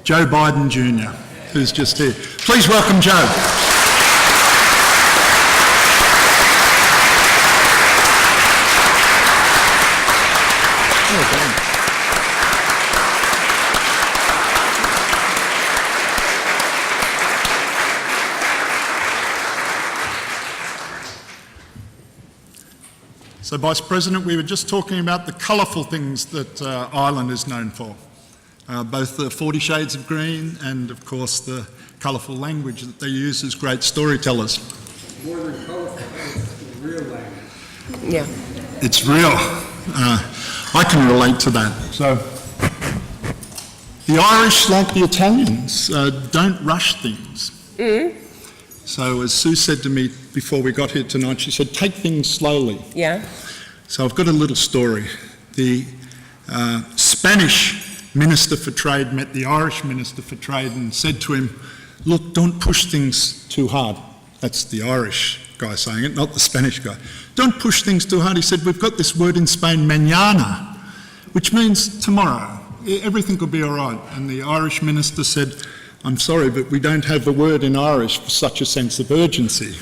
Joe Biden Jr., who's just here. Please welcome Joe. So, Vice President, we were just talking about the colourful things that Ireland is known for, both the 40 shades of green and, of course, the colourful language that they use as great storytellers. More than colourful, it's real language. Yeah. It's real. I can relate to that. So, the Irish, like the Italians, don't rush things. Mm-hmm. So as Sue said to me before we got here tonight, she said, take things slowly. Yeah. So I've got a little story. The Spanish Minister for Trade met the Irish Minister for Trade and said to him, look, don't push things too hard. That's the Irish guy saying it, not the Spanish guy. Don't push things too hard. He said, we've got this word in Spain, mañana, which means tomorrow. Everything will be all right. And the Irish minister said, I'm sorry, but we don't have a word in Irish for such a sense of urgency.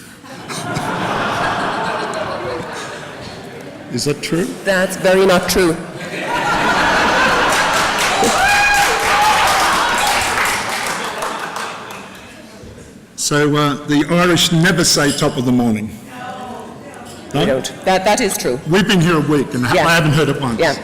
Is that true? That's very not true. So the Irish never say top of the morning. No? We don't. That is true. We've been here a week and I haven't heard it once. Yeah.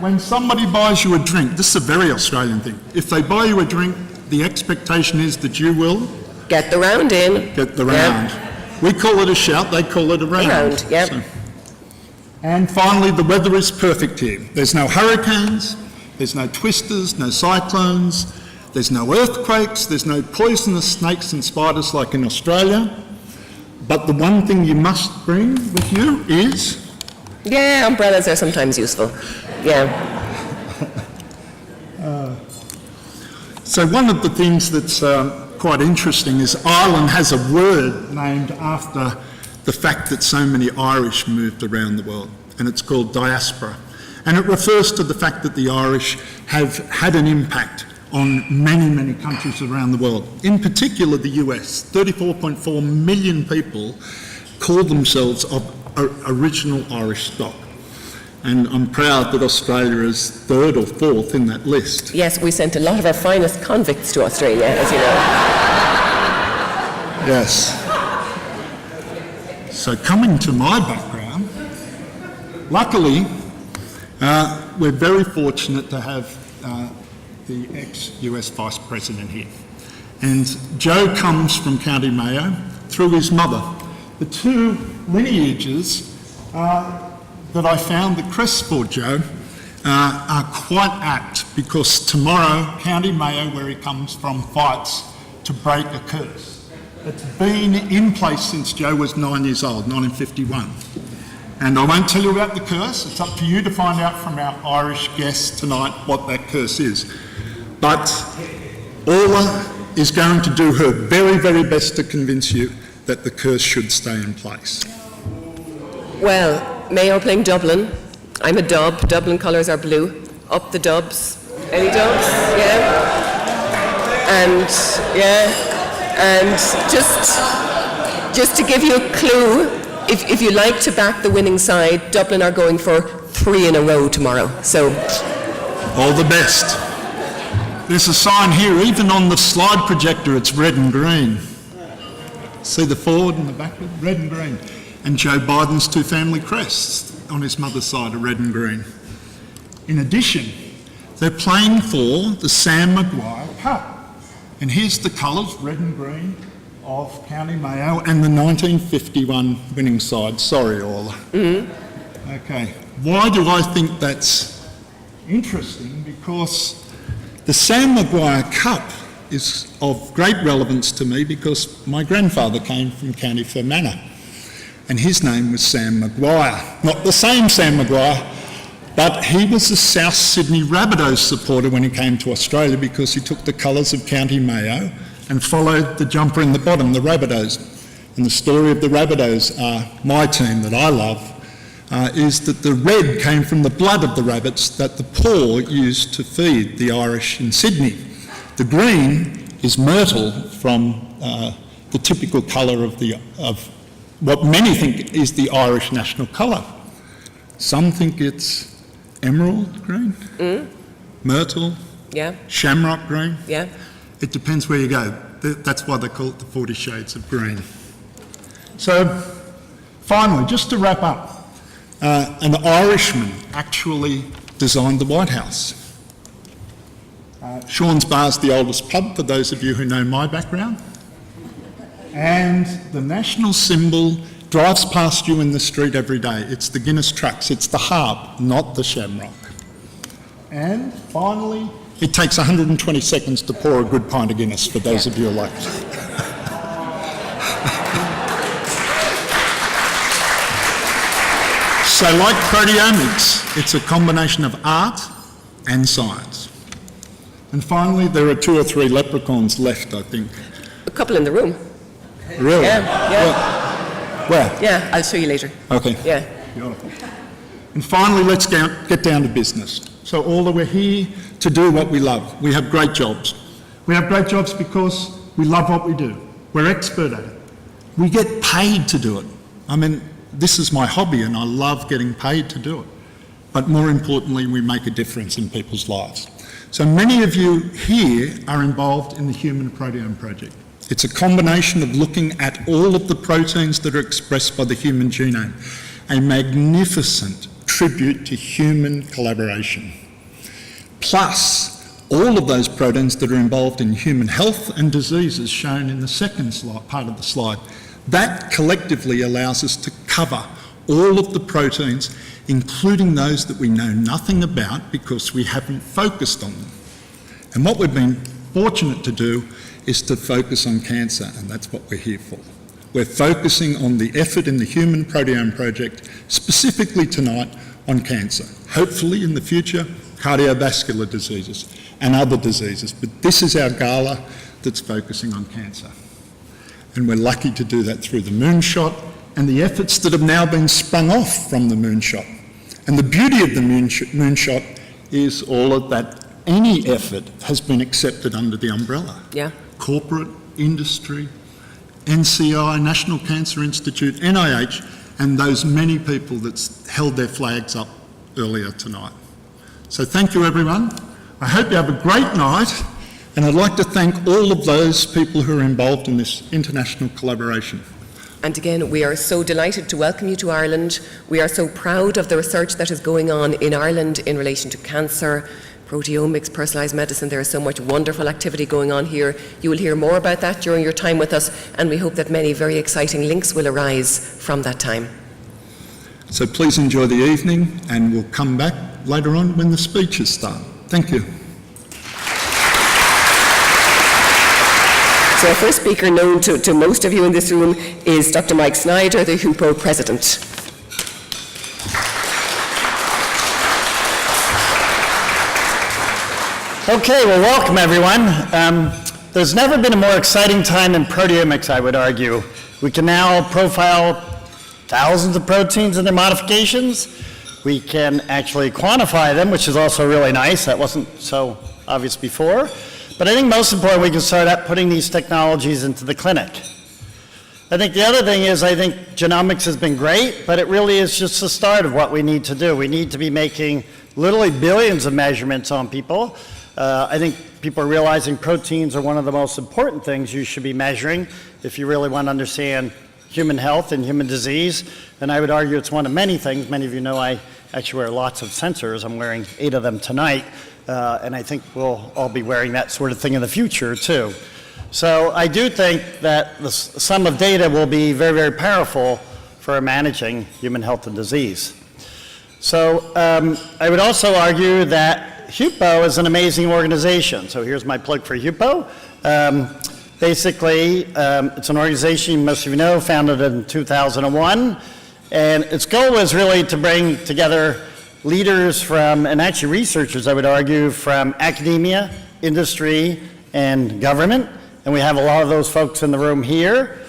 When somebody buys you a drink, this is a very Australian thing. If they buy you a drink, the expectation is that you will get the round in. Get the round. Yep. We call it a shout, they call it a round. Round, yep. So. And finally, the weather is perfect here. There's no hurricanes, there's no twisters, no cyclones, there's no earthquakes, there's no poisonous snakes and spiders like in Australia. But the one thing you must bring with you is... Yeah, umbrellas are sometimes useful. Yeah. So one of the things that's quite interesting is Ireland has a word named after the fact that so many Irish moved around the world, and it's called diaspora. And it refers to the fact that the Irish have had an impact on many, many countries around the world. In particular, the US. 34.4 million people call themselves of original Irish stock. And I'm proud that Australia is third or fourth in that list. Yes, we sent a lot of our finest convicts to Australia, as you know. Yes. So coming to my background, luckily, we're very fortunate to have the ex-US Vice President here. And Joe comes from County Mayo through his mother. The two lineages that I found, the crests for Joe, are quite apt because tomorrow County Mayo, where he comes from, fights to break a curse. It's been in place since Joe was 9 years old, 1951. And I won't tell you about the curse. It's up to you to find out from our Irish guests tonight what that curse is. But Orla is going to do her very, very best to convince you that the curse should stay in place. Well, Mayo playing Dublin. I'm a Dub. Dublin colours are blue. Up the Dubs. Any Dubs? Yeah. And just to give you a clue, if you like to back the winning side, Dublin are going for 3 in a row tomorrow. So, all the best. There's a sign here, even on the slide projector, it's red and green. See the forward and the backward? Red and green. And Joe Biden's two family crests on his mother's side are red and green. In addition, they're playing for the Sam Maguire Cup. And here's the colours, red and green, of County Mayo and the 1951 winning side. Sorry, Orla. Mm-hmm. Okay. Why do I think that's interesting? Because the Sam Maguire Cup is of great relevance to me because my grandfather came from County Fermanagh and his name was Sam Maguire. Not the same Sam Maguire, but he was a South Sydney Rabbitohs supporter when he came to Australia because he took the colours of County Mayo and followed the jumper in the bottom, the Rabbitohs. And the story of the Rabbitohs are my team that I love, is that the red came from the blood of the rabbits that the poor used to feed the Irish in Sydney. The green is myrtle from the typical colour of what many think is the Irish national colour. Some think it's emerald green, myrtle, Yeah, shamrock green. yeah. It depends where you go. That's why they call it the 40 shades of green. So, finally, just to wrap up, an Irishman actually designed the White House. Sean's Bar's the oldest pub, for those of you who know my background. And the national symbol drives past you in the street every day. It's the Guinness trucks, it's the harp, not the shamrock. And finally, it takes 120 seconds to pour a good pint of Guinness, for those of you who like it. So like proteomics, it's a combination of art and science. And finally, there are 2 or 3 leprechauns left, I think. A couple in the room. Really? Yeah. Where? Yeah, I'll show you later. Okay. Yeah. Beautiful. And finally, let's get down to business. So all that we're here to do what we love. We have great jobs. We have great jobs because we love what we do. We're expert at it. We get paid to do it. I mean, this is my hobby and I love getting paid to do it. But more importantly, we make a difference in people's lives. So many of you here are involved in the Human Proteome Project. It's a combination of looking at all of the proteins that are expressed by the human genome, a magnificent tribute to human collaboration. Plus, all of those proteins that are involved in human health and diseases shown in the second part of the slide. That collectively allows us to cover all of the proteins, including those that we know nothing about because we haven't focused on them. And what we've been fortunate to do is to focus on cancer, and that's what we're here for. We're focusing on the effort in the Human Proteome Project, specifically tonight on cancer. Hopefully in the future, cardiovascular diseases and other diseases, but this is our gala that's focusing on cancer. And we're lucky to do that through the moonshot and the efforts that have now been sprung off from the moonshot. And the beauty of the moonshot is all of that, any effort has been accepted under the umbrella. Yeah. Corporate, industry, NCI, National Cancer Institute, NIH, and those many people that's held their flags up earlier tonight. So thank you everyone. I hope you have a great night, and I'd like to thank all of those people who are involved in this international collaboration. And again, we are so delighted to welcome you to Ireland. We are so proud of the research that is going on in Ireland in relation to cancer, proteomics, personalised medicine. There is so much wonderful activity going on here. You will hear more about that during your time with us, and we hope that many very exciting links will arise from that time. So please enjoy the evening, and we'll come back later on when the speeches start. Thank you. So our first speaker, known to most of you in this room, is Dr. Mike Snyder, the HUPO president. Okay, well, welcome everyone. There's never been a more exciting time in proteomics, I would argue. We can now profile thousands of proteins and their modifications. We can actually quantify them, which is also really nice. That wasn't so obvious before. But I think most important, we can start out putting these technologies into the clinic. I think the other thing is, I think genomics has been great, but it really is just the start of what we need to do. We need to be making literally billions of measurements on people. I think people are realizing proteins are one of the most important things you should be measuring if you really want to understand human health and human disease. And I would argue it's one of many things. Many of you know I actually wear lots of sensors. I'm wearing 8 of them tonight. And I think we'll all be wearing that sort of thing in the future too. So I do think that the sum of data will be very, very powerful for managing human health and disease. So I would also argue that HUPO is an amazing organization. So here's my plug for HUPO. Basically, it's an organization, most of you know, founded in 2001. And its goal was really to bring together leaders from, and actually researchers, I would argue, from academia, industry, and government. And we have a lot of those folks in the room here.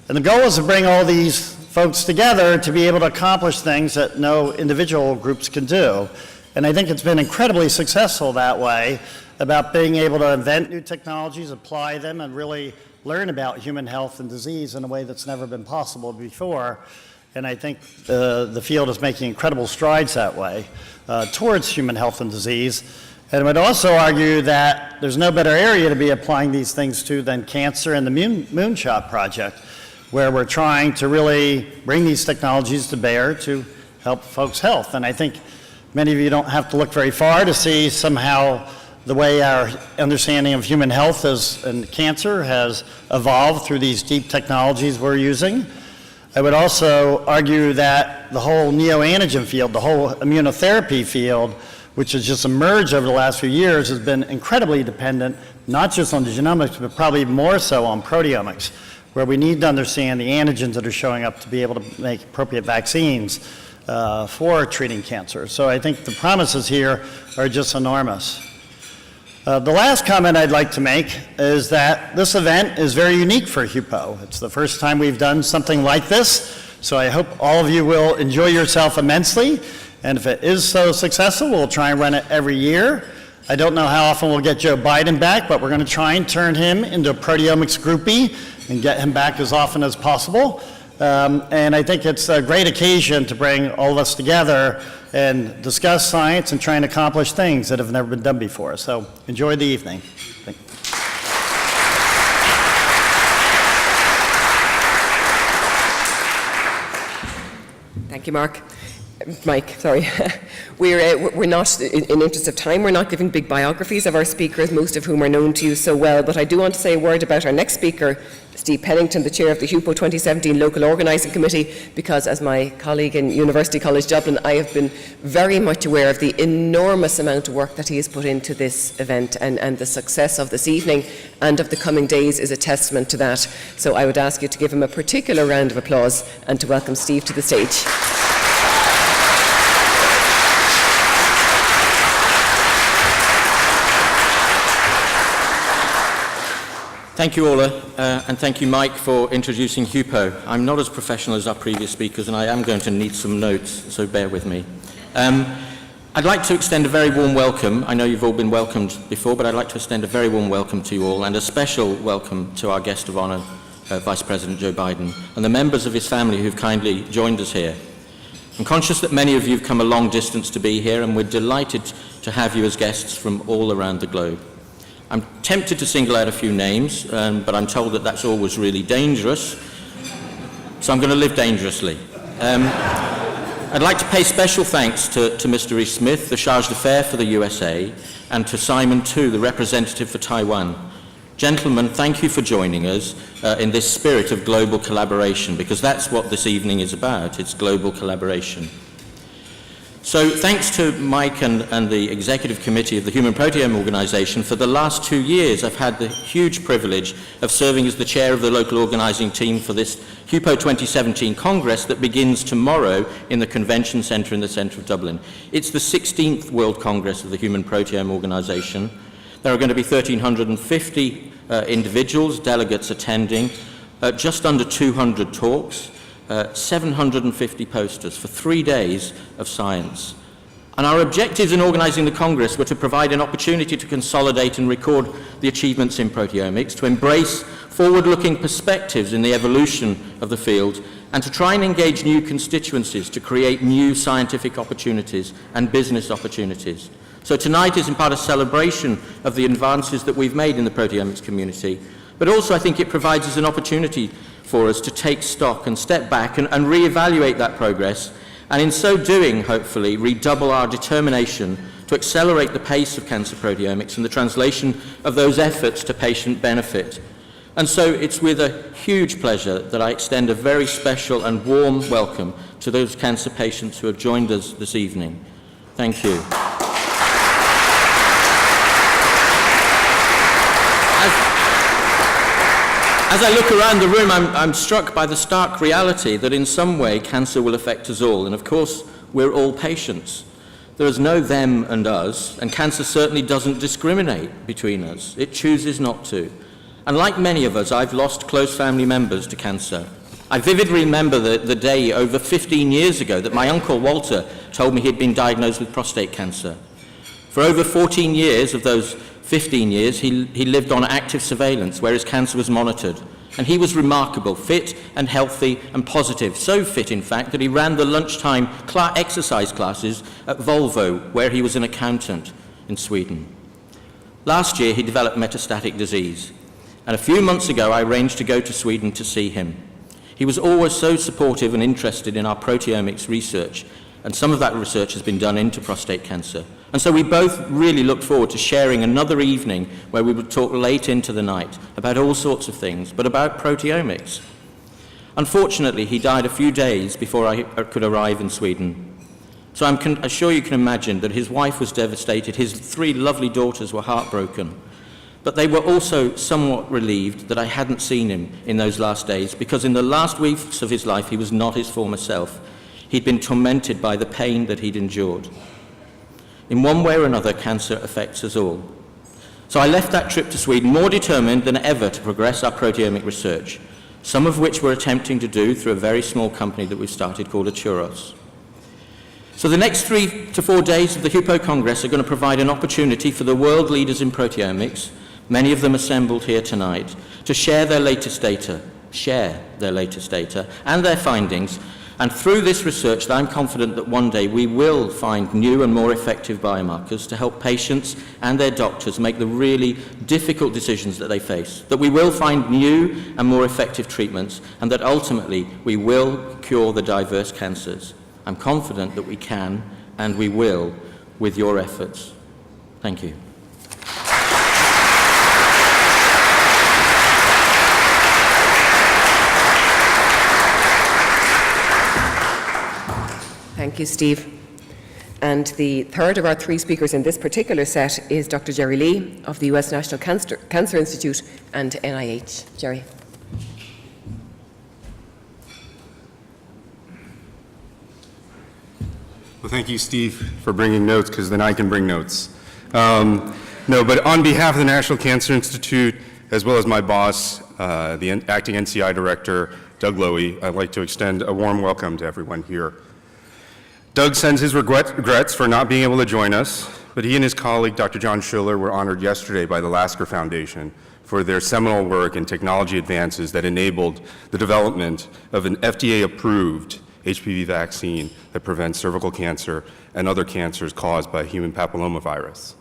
And the goal is to bring all these folks together to be able to accomplish things that no individual groups can do. And I think it's been incredibly successful that way, about being able to invent new technologies, apply them, and really learn about human health and disease in a way that's never been possible before. And I think the field is making incredible strides that way towards human health and disease. And I would also argue that there's no better area to be applying these things to than cancer and the Moonshot Project, where we're trying to really bring these technologies to bear to help folks' health. And I think many of you don't have to look very far to see somehow the way our understanding of human health and cancer has evolved through these deep technologies we're using. I would also argue that the whole neoantigen field, the whole immunotherapy field, which has just emerged over the last few years, has been incredibly dependent, not just on the genomics, but probably more so on proteomics, where we need to understand the antigens that are showing up to be able to make appropriate vaccines for treating cancer. So I think the promises here are just enormous. The last comment I'd like to make is that this event is very unique for HUPO. It's the first time we've done something like this, so I hope all of you will enjoy yourself immensely. And if it is so successful, we'll try and run it every year. I don't know how often we'll get Joe Biden back, but we're going to try and turn him into a proteomics groupie and get him back as often as possible. And I think it's a great occasion to bring all of us together and discuss science and try and accomplish things that have never been done before. So enjoy the evening. Thank you, Mark. Mike, sorry. We're not, in interest of time, we're not giving big biographies of our speakers, most of whom are known to you so well, but I do want to say a word about our next speaker, Steve Pennington, the chair of the HUPO2017 Local Organising Committee, because as my colleague in University College Dublin, I have been very much aware of the enormous amount of work that he has put into this event, and the success of this evening and of the coming days is a testament to that. So I would ask you to give him a particular round of applause and to welcome Steve to the stage. Thank you, Orla, and thank you, Mike, for introducing HUPO. I'm not as professional as our previous speakers, and I am going to need some notes, so bear with me. I'd like to extend a very warm welcome. I know you've all been welcomed before, but I'd like to extend a very warm welcome to you all, and a special welcome to our guest of honour, Vice President Joe Biden, and the members of his family who've kindly joined us here. I'm conscious that many of you have come a long distance to be here, and we're delighted to have you as guests from all around the globe. I'm tempted to single out a few names, but I'm told that that's always really dangerous, so I'm going to live dangerously. I'd like to pay special thanks to Mr. E. Smith, the Charge d'Affaires for the USA, and to Simon Tu, the representative for Taiwan. Gentlemen, thank you for joining us in this spirit of global collaboration, because that's what this evening is about. It's global collaboration. So thanks to Mike and the Executive Committee of the Human Proteome Organization, for the last 2 years I've had the huge privilege of serving as the chair of the local organizing team for this HUPO2017 Congress that begins tomorrow in the Convention Centre in the centre of Dublin. It's the 16th World Congress of the Human Proteome Organization. There are going to be 1,350 individuals, delegates attending, just under 200 talks, 750 posters for 3 days of science. And our objectives in organising the Congress were to provide an opportunity to consolidate and record the achievements in proteomics, to embrace forward-looking perspectives in the evolution of the field, and to try and engage new constituencies to create new scientific opportunities and business opportunities. So tonight is in part a celebration of the advances that we've made in the proteomics community, but also I think it provides us an opportunity for us to take stock and step back and re-evaluate that progress, and in so doing, hopefully, redouble our determination to accelerate the pace of cancer proteomics and the translation of those efforts to patient benefit. And so it's with a huge pleasure that I extend a very special and warm welcome to those cancer patients who have joined us this evening. Thank you. As I look around the room, I'm struck by the stark reality that in some way cancer will affect us all, and of course we're all patients. There is no them and us, and cancer certainly doesn't discriminate between us. It chooses not to. And like many of us, I've lost close family members to cancer. I vividly remember the day over 15 years ago that my uncle Walter told me he'd been diagnosed with prostate cancer. For over 14 years of those 15 years, he lived on active surveillance where his cancer was monitored. And he was remarkable, fit and healthy and positive, so fit in fact that he ran the lunchtime exercise classes at Volvo, where he was an accountant in Sweden. Last year he developed metastatic disease, and a few months ago I arranged to go to Sweden to see him. He was always so supportive and interested in our proteomics research, and some of that research has been done into prostate cancer. And so we both really looked forward to sharing another evening where we would talk late into the night about all sorts of things, but about proteomics. Unfortunately, he died a few days before I could arrive in Sweden. So I'm sure you can imagine that his wife was devastated, his 3 lovely daughters were heartbroken, but they were also somewhat relieved that I hadn't seen him in those last days, because in the last weeks of his life he was not his former self. He'd been tormented by the pain that he'd endured. In one way or another, cancer affects us all. So I left that trip to Sweden more determined than ever to progress our proteomic research, some of which we're attempting to do through a very small company that we've started called Churros. So the next 3 to 4 days of the HUPO Congress are going to provide an opportunity for the world leaders in proteomics, many of them assembled here tonight, to share their latest data and their findings. And through this research, I'm confident that one day we will find new and more effective biomarkers to help patients and their doctors make the really difficult decisions that they face, that we will find new and more effective treatments, and that ultimately we will cure the diverse cancers. I'm confident that we can and we will with your efforts. Thank you. Thank you, Steve. And the third of our 3 speakers in this particular set is Dr. Jerry Lee of the US National Cancer Institute and NIH. Jerry. Well, thank you, Steve, for bringing notes, because then I can bring notes. No, but on behalf of the National Cancer Institute, as well as my boss, the acting NCI director, Doug Lowy, I'd like to extend a warm welcome to everyone here. Doug sends his regrets for not being able to join us, but he and his colleague, Dr. John Schiller, were honored yesterday by the Lasker Foundation for their seminal work in technology advances that enabled the development of an FDA-approved HPV vaccine that prevents cervical cancer and other cancers caused by human papillomavirus.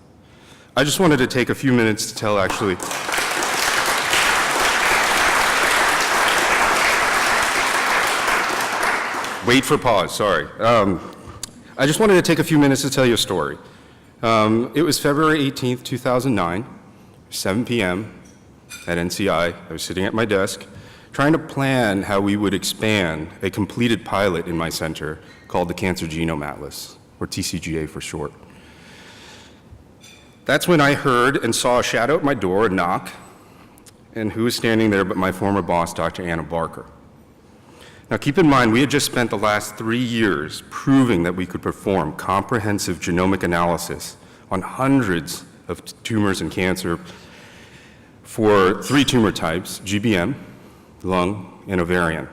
I just wanted to take a few minutes to tell wait for pause, sorry. I just wanted to take a few minutes to tell you a story. It was February 18th, 2009, 7 p.m. at NCI. I was sitting at my desk trying to plan how we would expand a completed pilot in my center called the Cancer Genome Atlas, or TCGA for short. That's when I heard and saw a shadow at my door, a knock, and who was standing there but my former boss, Dr. Anna Barker. Now keep in mind, we had just spent the last 3 years proving that we could perform comprehensive genomic analysis on hundreds of tumors and cancer for 3 tumor types, GBM, lung, and ovarian.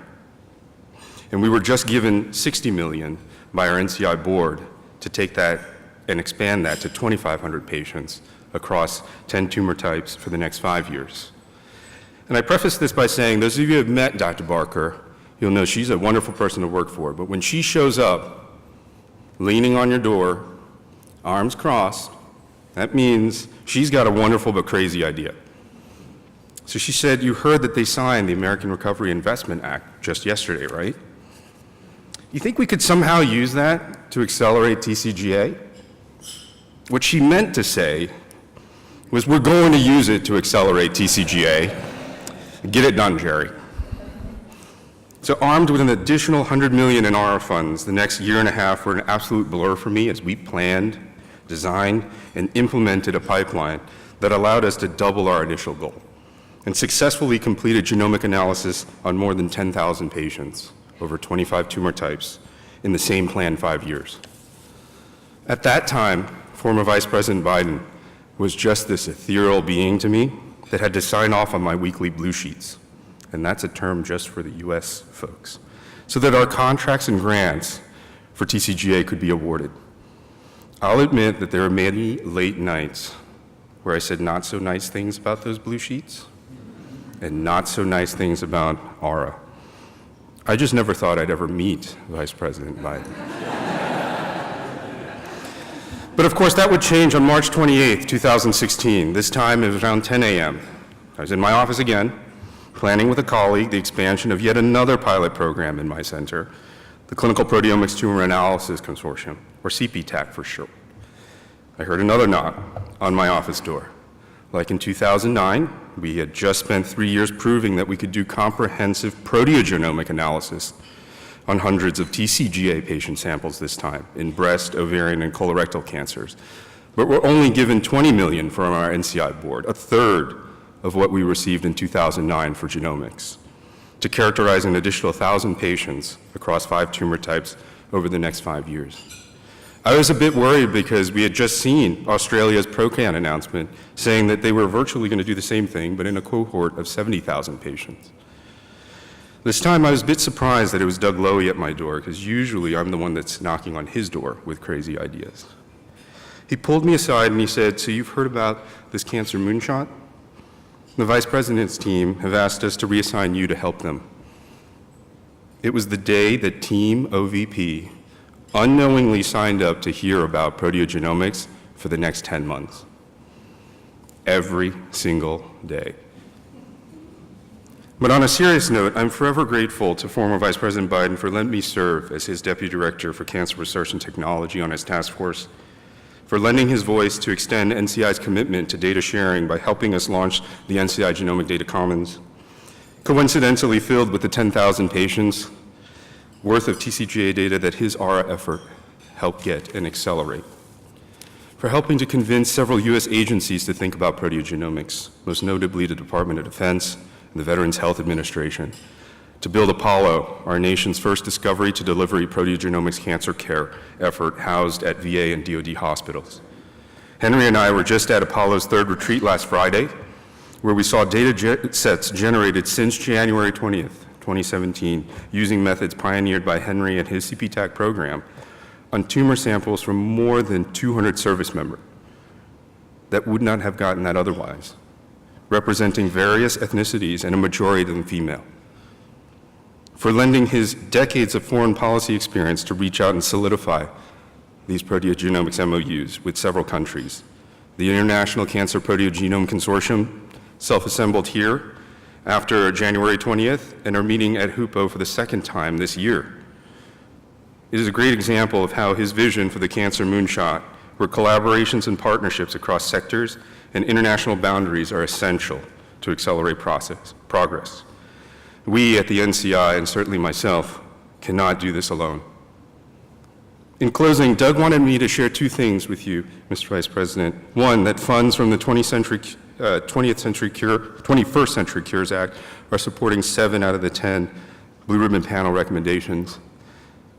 And we were just given $60 million by our NCI board to take that and expand that to 2,500 patients across 10 tumor types for the next 5 years. And I preface this by saying, those of you who have met Dr. Barker, you'll know she's a wonderful person to work for, but when she shows up, leaning on your door, arms crossed, that means she's got a wonderful but crazy idea. So she said, you heard that they signed the American Recovery Investment Act just yesterday, right? You think we could somehow use that to accelerate TCGA? What she meant to say was, we're going to use it to accelerate TCGA. Get it done, Jerry. So armed with an additional $100 million in RR funds, the next year and a half were an absolute blur for me as we planned, designed, and implemented a pipeline that allowed us to double our initial goal and successfully completed genomic analysis on more than 10,000 patients over 25 tumor types in the same planned 5 years. At that time, former Vice President Biden was just this ethereal being to me that had to sign off on my weekly blue sheets. and that's a term just for the US folks, so that our contracts and grants for TCGA could be awarded. I'll admit that there are many late nights where I said not so nice things about those blue sheets and not so nice things about ARA. I just never thought I'd ever meet Vice President Biden. But of course, that would change on March 28th, 2016. This time it was around 10 a.m. I was in my office again, planning with a colleague the expansion of yet another pilot program in my center, the Clinical Proteomics Tumor Analysis Consortium, or CPTAC for short. I heard another knock on my office door. Like in 2009, we had just spent 3 years proving that we could do comprehensive proteogenomic analysis on hundreds of TCGA patient samples this time in breast, ovarian, and colorectal cancers. But we're only given $20 million from our NCI board, a third of what we received in 2009 for genomics, to characterize an additional 1,000 patients across 5 tumor types over the next 5 years. I was a bit worried because we had just seen Australia's ProCan announcement saying that they were virtually going to do the same thing, but in a cohort of 70,000 patients. This time I was a bit surprised that it was Doug Lowy at my door, because usually I'm the one that's knocking on his door with crazy ideas. He pulled me aside and he said, "So you've heard about this cancer moonshot? The Vice President's team have asked us to reassign you to help them." It was the day that Team OVP unknowingly signed up to hear about proteogenomics for the next 10 months. Every single day. But on a serious note, I'm forever grateful to former Vice President Biden for letting me serve as his Deputy Director for Cancer Research and Technology on his task force, for lending his voice to extend NCI's commitment to data sharing by helping us launch the NCI Genomic Data Commons, coincidentally filled with the 10,000 patients worth of TCGA data that his ARA effort helped get and accelerate, for helping to convince several U.S. agencies to think about proteogenomics, most notably the Department of Defense and the Veterans Health Administration, to build Apollo, our nation's first discovery to delivery proteogenomics cancer care effort housed at VA and DoD hospitals. Henry and I were just at Apollo's third retreat last Friday, where we saw data sets generated since January 20th, 2017, using methods pioneered by Henry and his CPTAC program on tumor samples from more than 200 service members that would not have gotten that otherwise, representing various ethnicities and a majority of them female. For lending his decades of foreign policy experience to reach out and solidify these proteogenomics MOUs with several countries. The International Cancer Proteogenome Consortium, self-assembled here after January 20th, and are meeting at HUPO for the second time this year. It is a great example of how his vision for the cancer moonshot, where collaborations and partnerships across sectors and international boundaries are essential to accelerate progress. We at the NCI, and certainly myself, cannot do this alone. In closing, Doug wanted me to share 2 things with you, Mr. Vice President. One, that funds from the 21st Century Cures Act are supporting 7 out of the 10 Blue Ribbon Panel recommendations,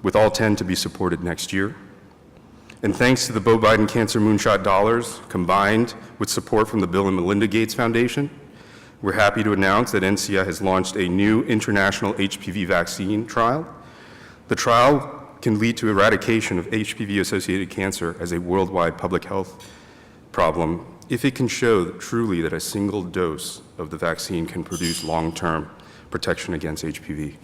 with all 10 to be supported next year. And thanks to the Beau Biden Cancer Moonshot dollars, combined with support from the Bill and Melinda Gates Foundation, we're happy to announce that NCI has launched a new international HPV vaccine trial. The trial can lead to eradication of HPV-associated cancer as a worldwide public health problem if it can show truly that a single dose of the vaccine can produce long-term protection against HPV.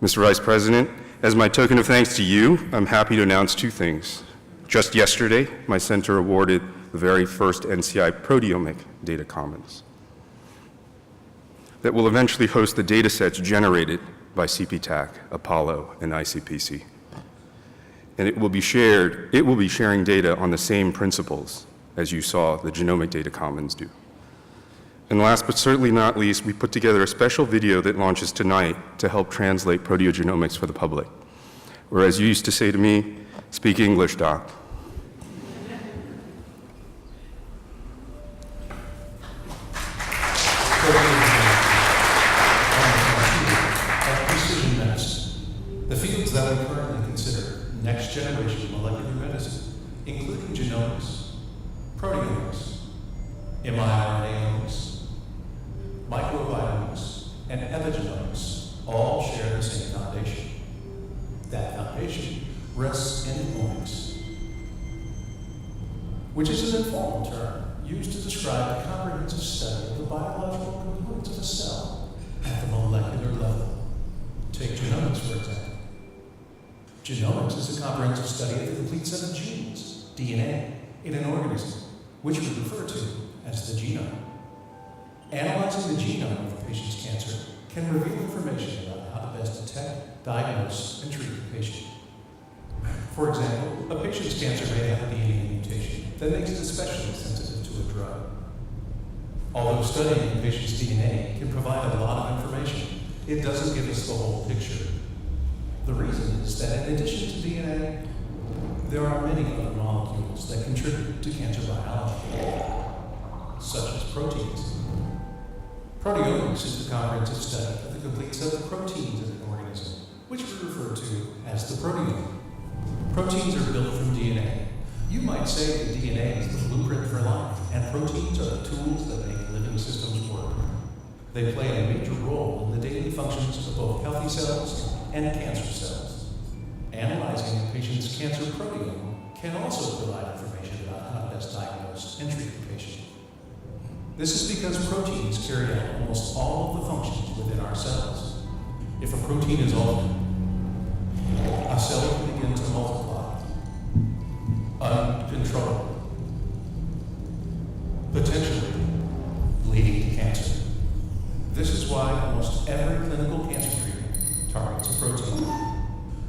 Mr. Vice President, as my token of thanks to you, I'm happy to announce 2 things. Just yesterday, my center awarded the very first NCI Proteomic Data Commons that will eventually host the data sets generated by CPTAC, Apollo, and ICPC. And it will be sharing data on the same principles as you saw the Genomic Data Commons do. And last but certainly not least, we put together a special video that launches tonight to help translate proteogenomics for the public. Or as you used to say to me, speak English, Doc. Precision medicine. The fields that we currently consider next generation molecular medicine, including genomics, proteomics, mRNAomics, microbiomics, and epigenomics all share the same foundation. That foundation rests in omics, which is an informal term used to describe a comprehensive study of the biological components of a cell at the molecular level. Take genomics, for example. Genomics is a comprehensive study of the complete set of genes, DNA, in an organism, which we refer to as the genome. Analyzing the genome of a patient's cancer can reveal information about how to best detect, diagnose, and treat the patient. For example, a patient's cancer may have a DNA mutation that makes it especially sensitive to a drug. Although studying a patient's DNA can provide a lot of information, it doesn't give us the whole picture. The reason is that in addition to DNA, there are many other molecules that contribute to cancer biology, such as proteins. Proteomics is the comprehensive study of the complete set of proteins in an organism, which we refer to as the proteome. Proteins are built from DNA. You might say that DNA is the blueprint for life, and proteins are the tools that make living systems work. They play a major role in the daily functions of both healthy cells and cancer cells. Analyzing a patient's cancer proteome can also provide information about how to best diagnose and treat the patient. This is because proteins carry out almost all of the functions within our cells. If a protein is altered, a cell can begin to multiply uncontrollably, potentially leading to cancer. This is why almost every clinical cancer treatment targets a protein.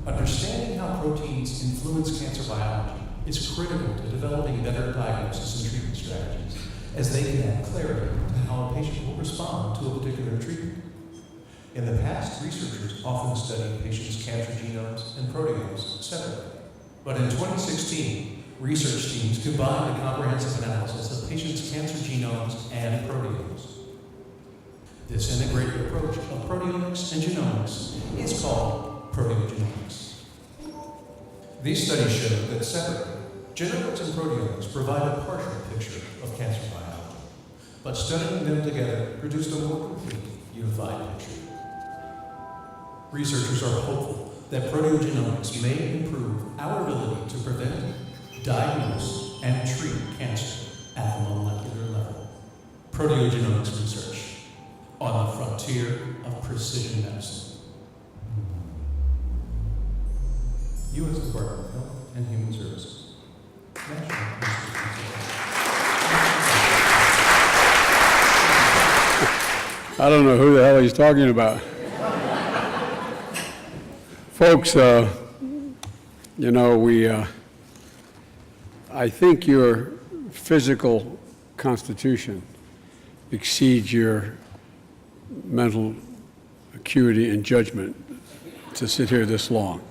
Understanding how proteins influence cancer biology is critical to developing better diagnosis and treatment strategies, as they can add clarity to how a patient will respond to a particular treatment. In the past, researchers often studied patients' cancer genomes and proteomes separately. But in 2016, research teams combined a comprehensive analysis of patients' cancer genomes and proteomes. This integrated approach of proteomics and genomics is called proteogenomics. These studies show that separately, genomics and proteomics provide a partial picture of cancer biology, but studying them together produced a more complete, unified picture. Researchers are hopeful that proteogenomics may improve our ability to prevent, diagnose, and treat cancer at the molecular level. Proteogenomics research on the frontier of precision medicine. U.S. Department of Health and Human Services. National Institute. I don't know who the hell he's talking about. Folks, you know, I think your physical constitution exceeds your mental acuity and judgment to sit here this long.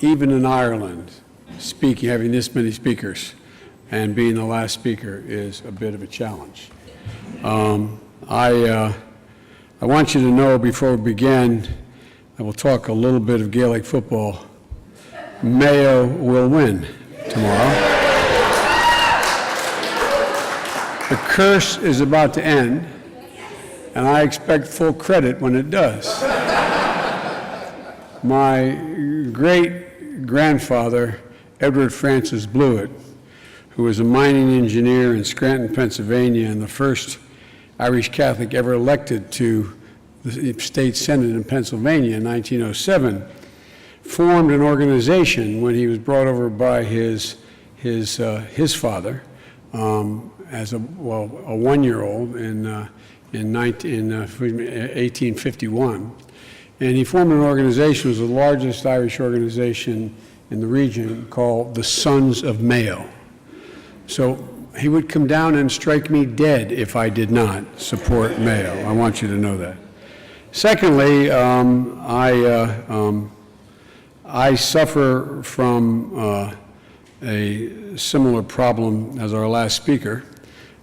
Even in Ireland, having this many speakers and being the last speaker is a bit of a challenge. I want you to know before we begin, I will talk a little bit of Gaelic football. Mayo will win tomorrow. The curse is about to end, and I expect full credit when it does. My great-grandfather, Edward Francis Blewett, who was a mining engineer in Scranton, Pennsylvania, and the first Irish Catholic ever elected to the state senate in Pennsylvania in 1907, formed an organization when he was brought over by his father as a one-year-old in 1851. And he formed an organization, it was the largest Irish organization in the region, called the Sons of Mayo. So he would come down and strike me dead if I did not support Mayo. I want you to know that. Secondly, I suffer from a similar problem as our last speaker,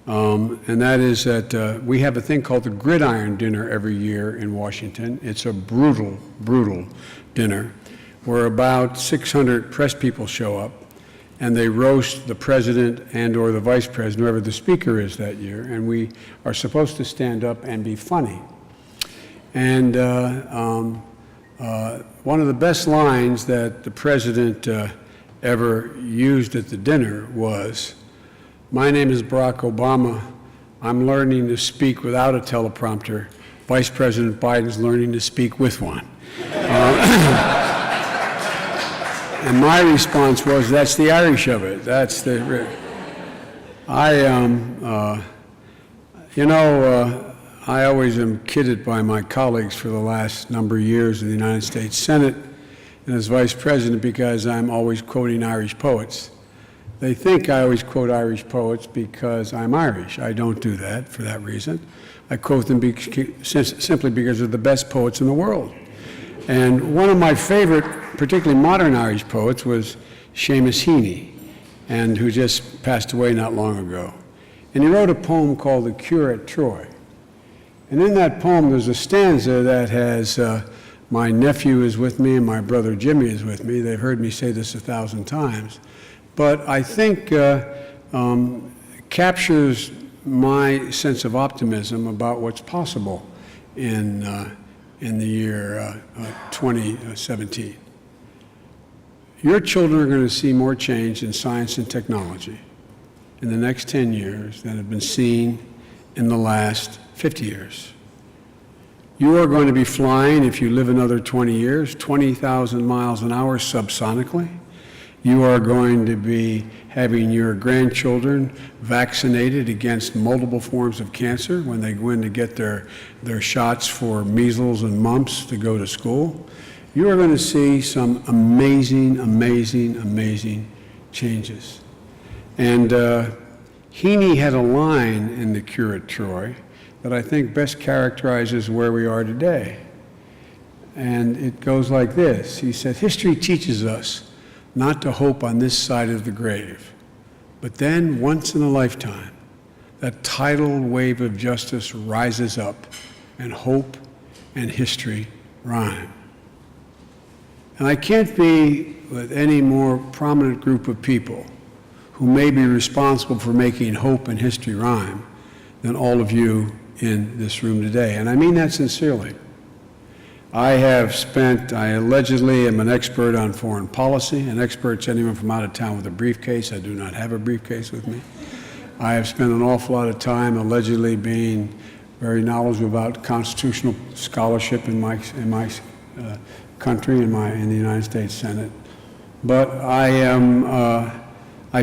and that is that we have a thing called the Gridiron Dinner every year in Washington. It's a brutal, brutal dinner where about 600 press people show up, and they roast the president and or the vice president, whoever the speaker is that year, and we are supposed to stand up and be funny. And one of the best lines that the president ever used at the dinner was, "My name is Barack Obama. I'm learning to speak without a teleprompter. Vice President Biden's learning to speak with one." And my response was, "That's the Irish of it. That's the." I always am kidded by my colleagues for the last number of years in the United States Senate and as Vice President because I'm always quoting Irish poets. They think I always quote Irish poets because I'm Irish. I don't do that for that reason. I quote them simply because they're the best poets in the world. And one of my favorite, particularly modern Irish poets, was Seamus Heaney, and who just passed away not long ago. And he wrote a poem called The Cure at Troy. And in that poem, there's a stanza that has, my nephew is with me and my brother Jimmy is with me. They've heard me say this 1,000 times. But I think captures my sense of optimism about what's possible in the year 2017. Your children are going to see more change in science and technology in the next 10 years than have been seen in the last 50 years. You are going to be flying, if you live another 20 years, 20,000 miles an hour subsonically. You are going to be having your grandchildren vaccinated against multiple forms of cancer when they go in to get their shots for measles and mumps to go to school. You are going to see some amazing, amazing, amazing changes. And Heaney had a line in The Cure at Troy that I think best characterizes where we are today. And it goes like this. He said, "History teaches us not to hope on this side of the grave, but then once in a lifetime, that tidal wave of justice rises up and hope and history rhyme." And I can't be with any more prominent group of people who may be responsible for making hope and history rhyme than all of you in this room today. And I mean that sincerely. I allegedly am an expert on foreign policy. An expert's anyone from out of town with a briefcase. I do not have a briefcase with me. I have spent an awful lot of time allegedly being very knowledgeable about constitutional scholarship in my country, in the United States Senate. But I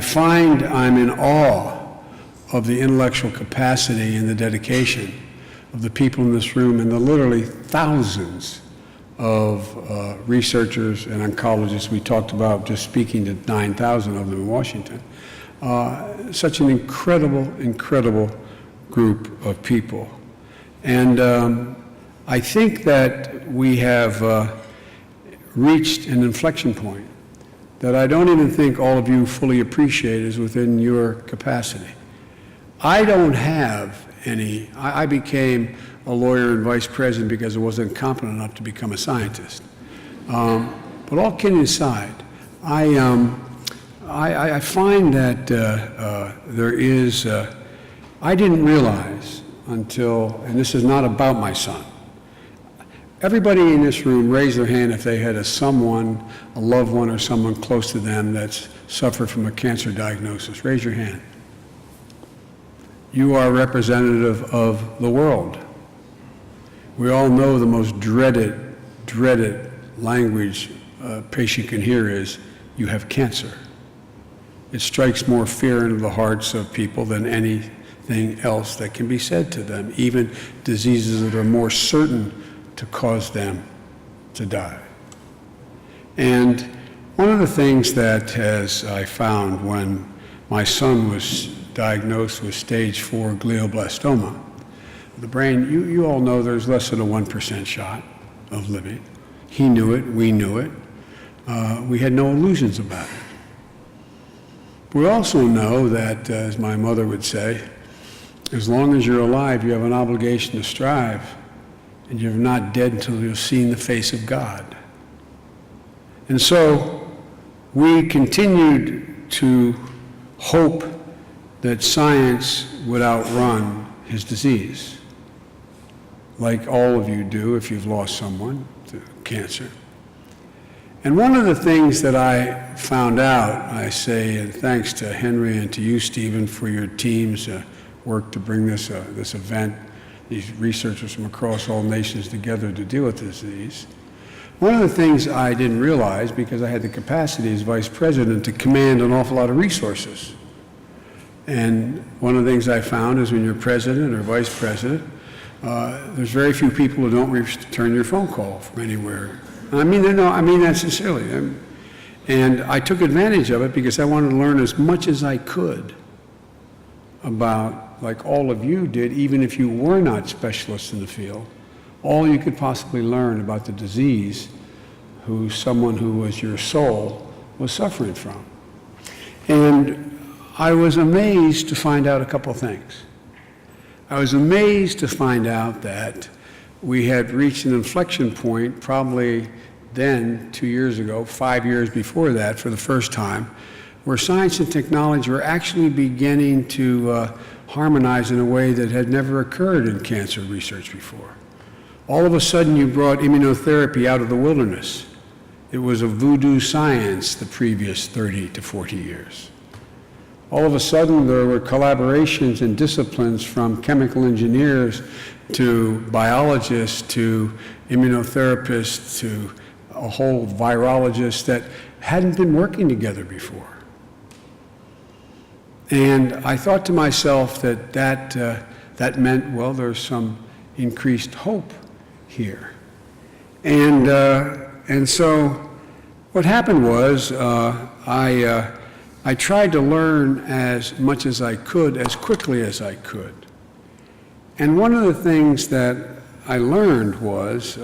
find I'm in awe of the intellectual capacity and the dedication of the people in this room and the literally thousands of researchers and oncologists we talked about, just speaking to 9,000 of them in Washington. Such an incredible, incredible group of people. And I think that we have reached an inflection point that I don't even think all of you fully appreciate is within your capacity. I don't have any. I became a lawyer and vice president because I wasn't competent enough to become a scientist. But all kidding aside, I find that there is, I didn't realize until, and this is not about my son. Everybody in this room raise their hand if they had a loved one or someone close to them that's suffered from a cancer diagnosis. Raise your hand. You are representative of the world. We all know the most dreaded language a patient can hear is, "You have cancer." It strikes more fear into the hearts of people than anything else that can be said to them, even diseases that are more certain to cause them to die. And one of the things that I found when my son was diagnosed with stage 4 glioblastoma, the brain, you all know there's less than a 1% shot of living. He knew it, we knew it. We had no illusions about it. We also know that, as my mother would say, as long as you're alive, you have an obligation to strive, and you're not dead until you've seen the face of God. And so we continued to hope that science would outrun his disease. like all of you do if you've lost someone to cancer. And one of the things that I found out, I say, and thanks to Henry and to you, Stephen, for your team's work to bring this event, these researchers from across all nations together to deal with this disease. One of the things I didn't realize, because I had the capacity as vice president to command an awful lot of resources. And one of the things I found is when you're president or vice president, there's very few people who don't return your phone call from anywhere. I mean that sincerely. And I took advantage of it because I wanted to learn as much as I could about, like all of you did, even if you were not specialists in the field, all you could possibly learn about the disease who someone who was your soul was suffering from. And I was amazed to find out a couple things. I was amazed to find out that we had reached an inflection point probably then, 2 years ago, 5 years before that for the first time, where science and technology were actually beginning to harmonize in a way that had never occurred in cancer research before. All of a sudden you brought immunotherapy out of the wilderness. It was a voodoo science the previous 30 to 40 years. All of a sudden there were collaborations and disciplines from chemical engineers to biologists to immunotherapists to a whole virologist that hadn't been working together before. And I thought to myself that meant, well, there's some increased hope here. And so what happened was I tried to learn as much as I could, as quickly as I could. And one of the things that I learned was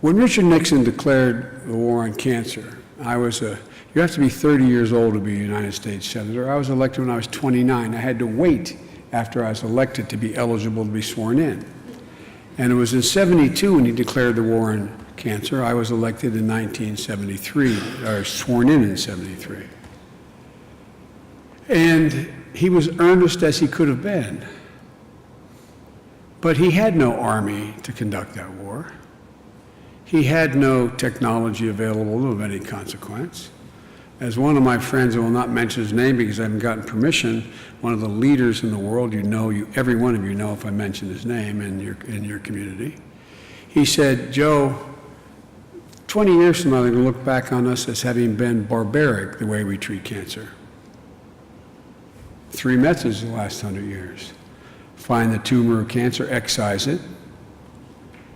when Richard Nixon declared the war on cancer, you have to be 30 years old to be a United States Senator. I was elected when I was 29. I had to wait after I was elected to be eligible to be sworn in. And it was in 72 when he declared the war on cancer. I was elected in 1973, or sworn in 73. And he was earnest as he could have been. But he had no army to conduct that war. He had no technology available of any consequence. As one of my friends, I will not mention his name because I haven't gotten permission, one of the leaders in the world, every one of you know if I mention his name in your community. He said, Joe, 20 years from now, they're going to look back on us as having been barbaric the way we treat cancer. 3 methods in the last 100 years. Find the tumor of cancer, excise it,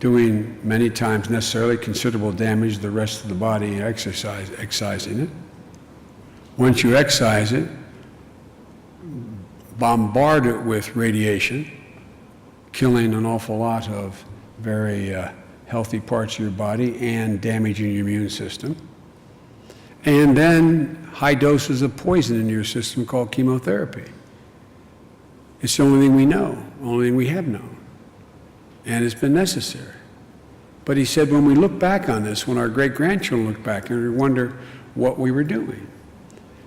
doing many times necessarily considerable damage to the rest of the body, excising it. Once you excise it, bombard it with radiation, killing an awful lot of very healthy parts of your body and damaging your immune system. And then high doses of poison in your system called chemotherapy. It's the only thing we know, only thing we have known. And it's been necessary. But he said when we look back on this, when our great-grandchildren look back and we wonder what we were doing,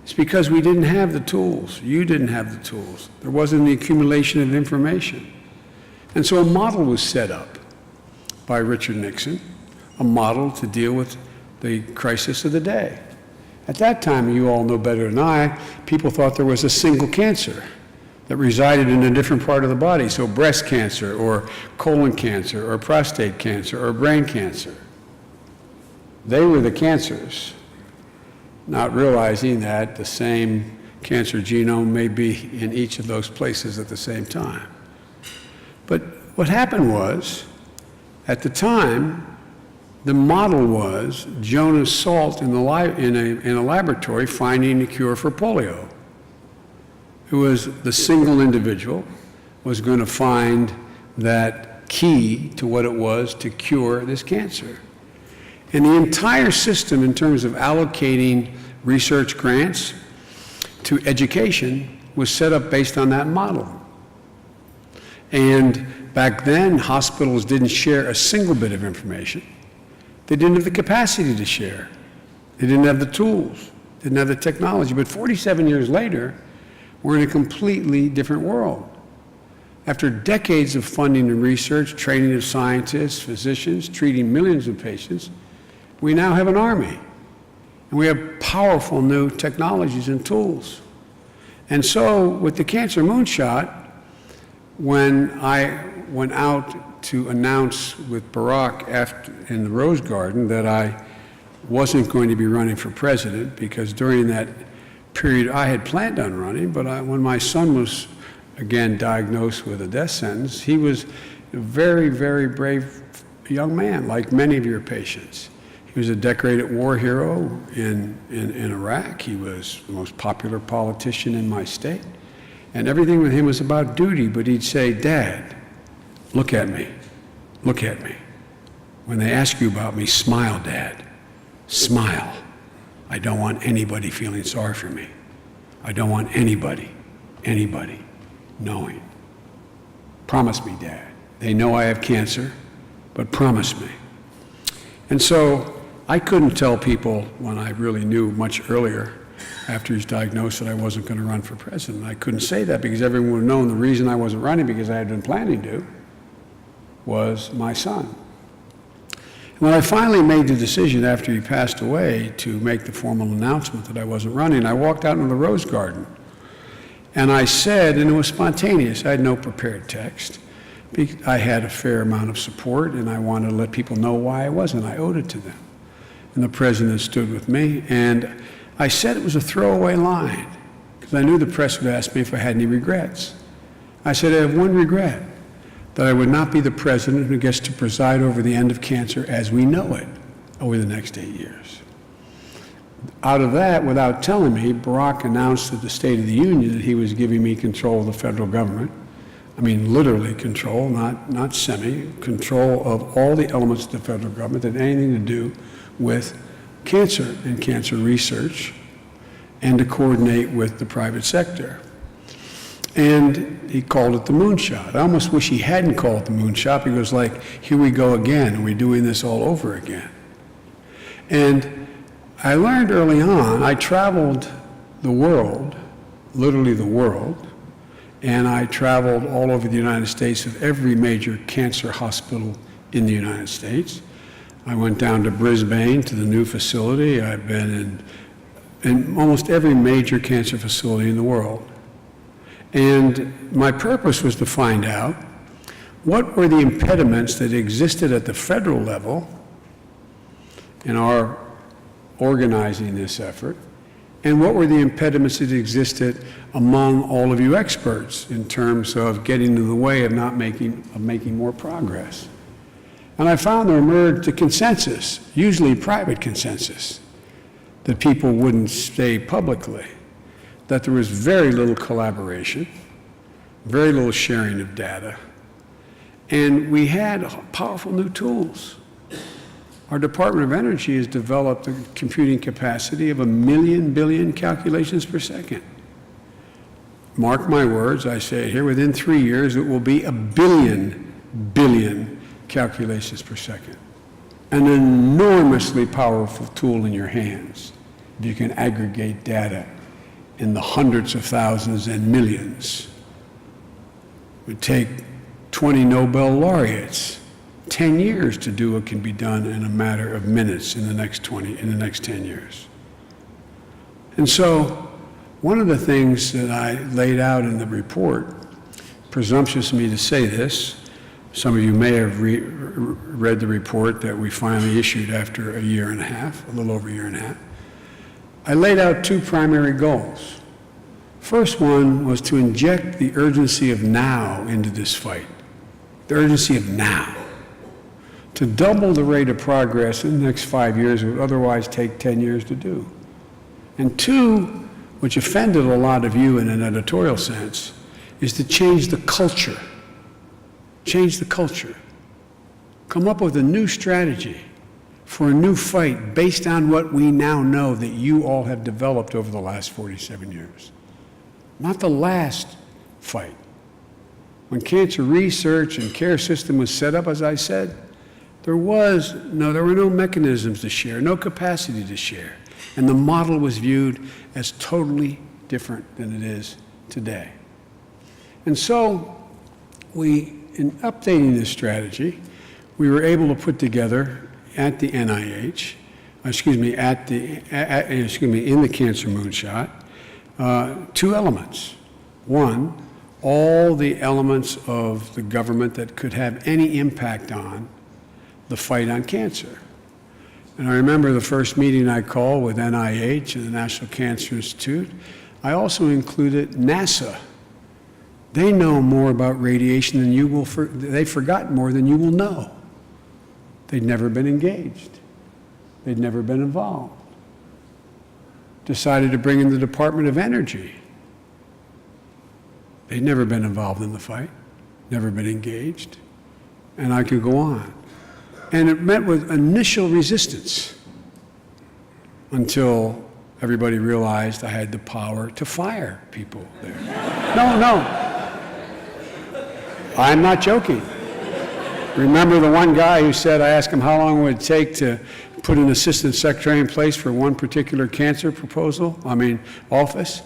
it's because we didn't have the tools. You didn't have the tools. There wasn't the accumulation of information. And so a model was set up by Richard Nixon, a model to deal with the crisis of the day. At that time, you all know better than I, people thought there was a single cancer that resided in a different part of the body, so breast cancer or colon cancer or prostate cancer or brain cancer. They were the cancers, not realizing that the same cancer genome may be in each of those places at the same time. But what happened was, at the time, the model was Jonas Salk in a laboratory finding a cure for polio. It was the single individual was going to find that key to what it was to cure this cancer. And the entire system in terms of allocating research grants to education was set up based on that model. And back then, hospitals didn't share a single bit of information. They didn't have the capacity to share. They didn't have the tools, didn't have the technology. But 47 years later, we're in a completely different world. After decades of funding and research, training of scientists, physicians, treating millions of patients, we now have an army. And we have powerful new technologies and tools. And so with the Cancer Moonshot, when I went out to announce with Barack in the Rose Garden that I wasn't going to be running for president, because during that period I had planned on running, but when my son was again diagnosed with a death sentence, he was a very, very brave young man, like many of your patients. He was a decorated war hero in Iraq. He was the most popular politician in my state. And everything with him was about duty, but he'd say, "Dad, look at me, look at me. When they ask you about me, smile, Dad, smile. I don't want anybody feeling sorry for me. I don't want anybody knowing. Promise me, Dad. They know I have cancer, but promise me." And so I couldn't tell people when I really knew much earlier after he's diagnosed that I wasn't going to run for president. I couldn't say that because everyone would have known the reason I wasn't running, because I had been planning to, was my son. When I finally made the decision after he passed away to make the formal announcement that I wasn't running, I walked out into the Rose Garden and I said, and it was spontaneous, I had no prepared text. I had a fair amount of support and I wanted to let people know why I wasn't. I owed it to them. And the president stood with me, and I said it was a throwaway line because I knew the press would ask me if I had any regrets. I said, I have one regret, that I would not be the president who gets to preside over the end of cancer as we know it over the next 8 years. Out of that, without telling me, Barack announced at the State of the Union that he was giving me control of the federal government. I mean, literally control, not semi, control of all the elements of the federal government that had anything to do with cancer and cancer research, and to coordinate with the private sector. And he called it the moonshot. I almost wish he hadn't called it the moonshot, because like, here we go again, and we're doing this all over again. And I learned early on, I traveled the world, literally the world, and I traveled all over the United States with every major cancer hospital in the United States. I went down to Brisbane to the new facility. I've been in almost every major cancer facility in the world. And my purpose was to find out what were the impediments that existed at the federal level in our organizing this effort, and what were the impediments that existed among all of you experts in terms of getting in the way of making more progress. And I found there emerged a consensus, usually private consensus, that people wouldn't say publicly, that there was very little collaboration, very little sharing of data, and we had powerful new tools. Our Department of Energy has developed a computing capacity of 1 million billion calculations per second. Mark my words, I say it here, within 3 years it will be 1 billion billion calculations per second. An enormously powerful tool in your hands if you can aggregate data in the hundreds of thousands and millions. It would take 20 Nobel laureates 10 years to do what can be done in a matter of minutes in the next 10 years. And so one of the things that I laid out in the report, presumptuous of me to say this, some of you may have read the report that we finally issued after a year and a half, a little over a year and a half. I laid out 2 primary goals. First one was to inject the urgency of now into this fight, the urgency of now. To double the rate of progress in the next 5 years would otherwise take 10 years to do. And 2, which offended a lot of you in an editorial sense, is to change the culture. Change the culture. Come up with a new strategy for a new fight based on what we now know that you all have developed over the last 47 years. Not the last fight. When cancer research and care system was set up, as I said, there were no mechanisms to share, no capacity to share. And the model was viewed as totally different than it is today. And so in updating this strategy, we were able to put together at the NIH, in the Cancer Moonshot, two elements. One, all the elements of the government that could have any impact on the fight on cancer. And I remember the first meeting I called with NIH and the National Cancer Institute. I also included NASA. They know more about radiation than you will, they've forgotten more than you will know. They'd never been engaged. They'd never been involved. Decided to bring in the Department of Energy. They'd never been involved in the fight, never been engaged, and I could go on. And it met with initial resistance until everybody realized I had the power to fire people there. No, I'm not joking. Remember the one guy who said, I asked him how long it would take to put an assistant secretary in place for one particular cancer office?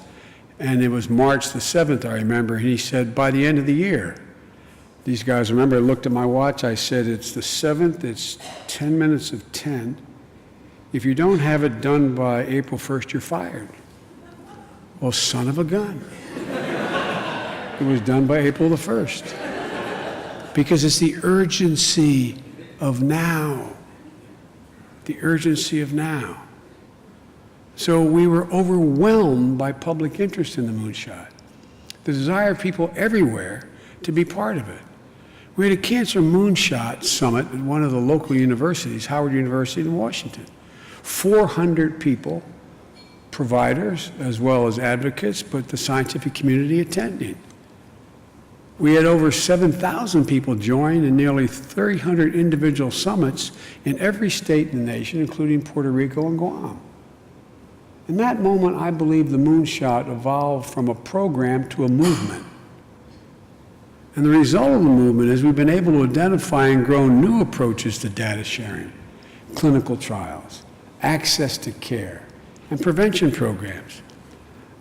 And it was March the 7th, I remember, and he said, by the end of the year. These guys, remember, I looked at my watch, I said, it's the 7th, it's 10 minutes of 10. If you don't have it done by April 1st, you're fired. Well, son of a gun. It was done by April the 1st. Because it's the urgency of now. The urgency of now. So we were overwhelmed by public interest in the moonshot. The desire of people everywhere to be part of it. We had a Cancer Moonshot Summit at one of the local universities, Howard University in Washington. 400 people, providers as well as advocates, but the scientific community attending. We had over 7,000 people join in nearly 300 individual summits in every state in the nation, including Puerto Rico and Guam. In that moment, I believe the moonshot evolved from a program to a movement. And the result of the movement is we've been able to identify and grow new approaches to data sharing, clinical trials, access to care, and prevention programs.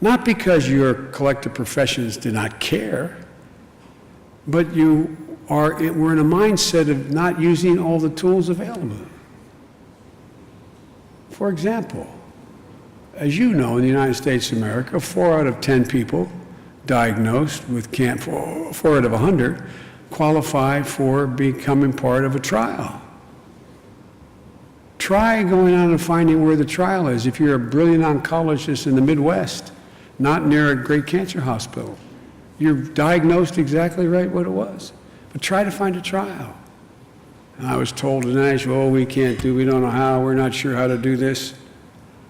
Not because your collective professions do not care, but we're in a mindset of not using all the tools available. For example, as you know, in the United States of America, 4 out of 10 people diagnosed with cancer, 4 out of 100, qualify for becoming part of a trial. Try going on and finding where the trial is if you're a brilliant oncologist in the Midwest, not near a great cancer hospital. You're diagnosed exactly right what it was, but try to find a trial. And I was told tonight, we don't know how, we're not sure how to do this.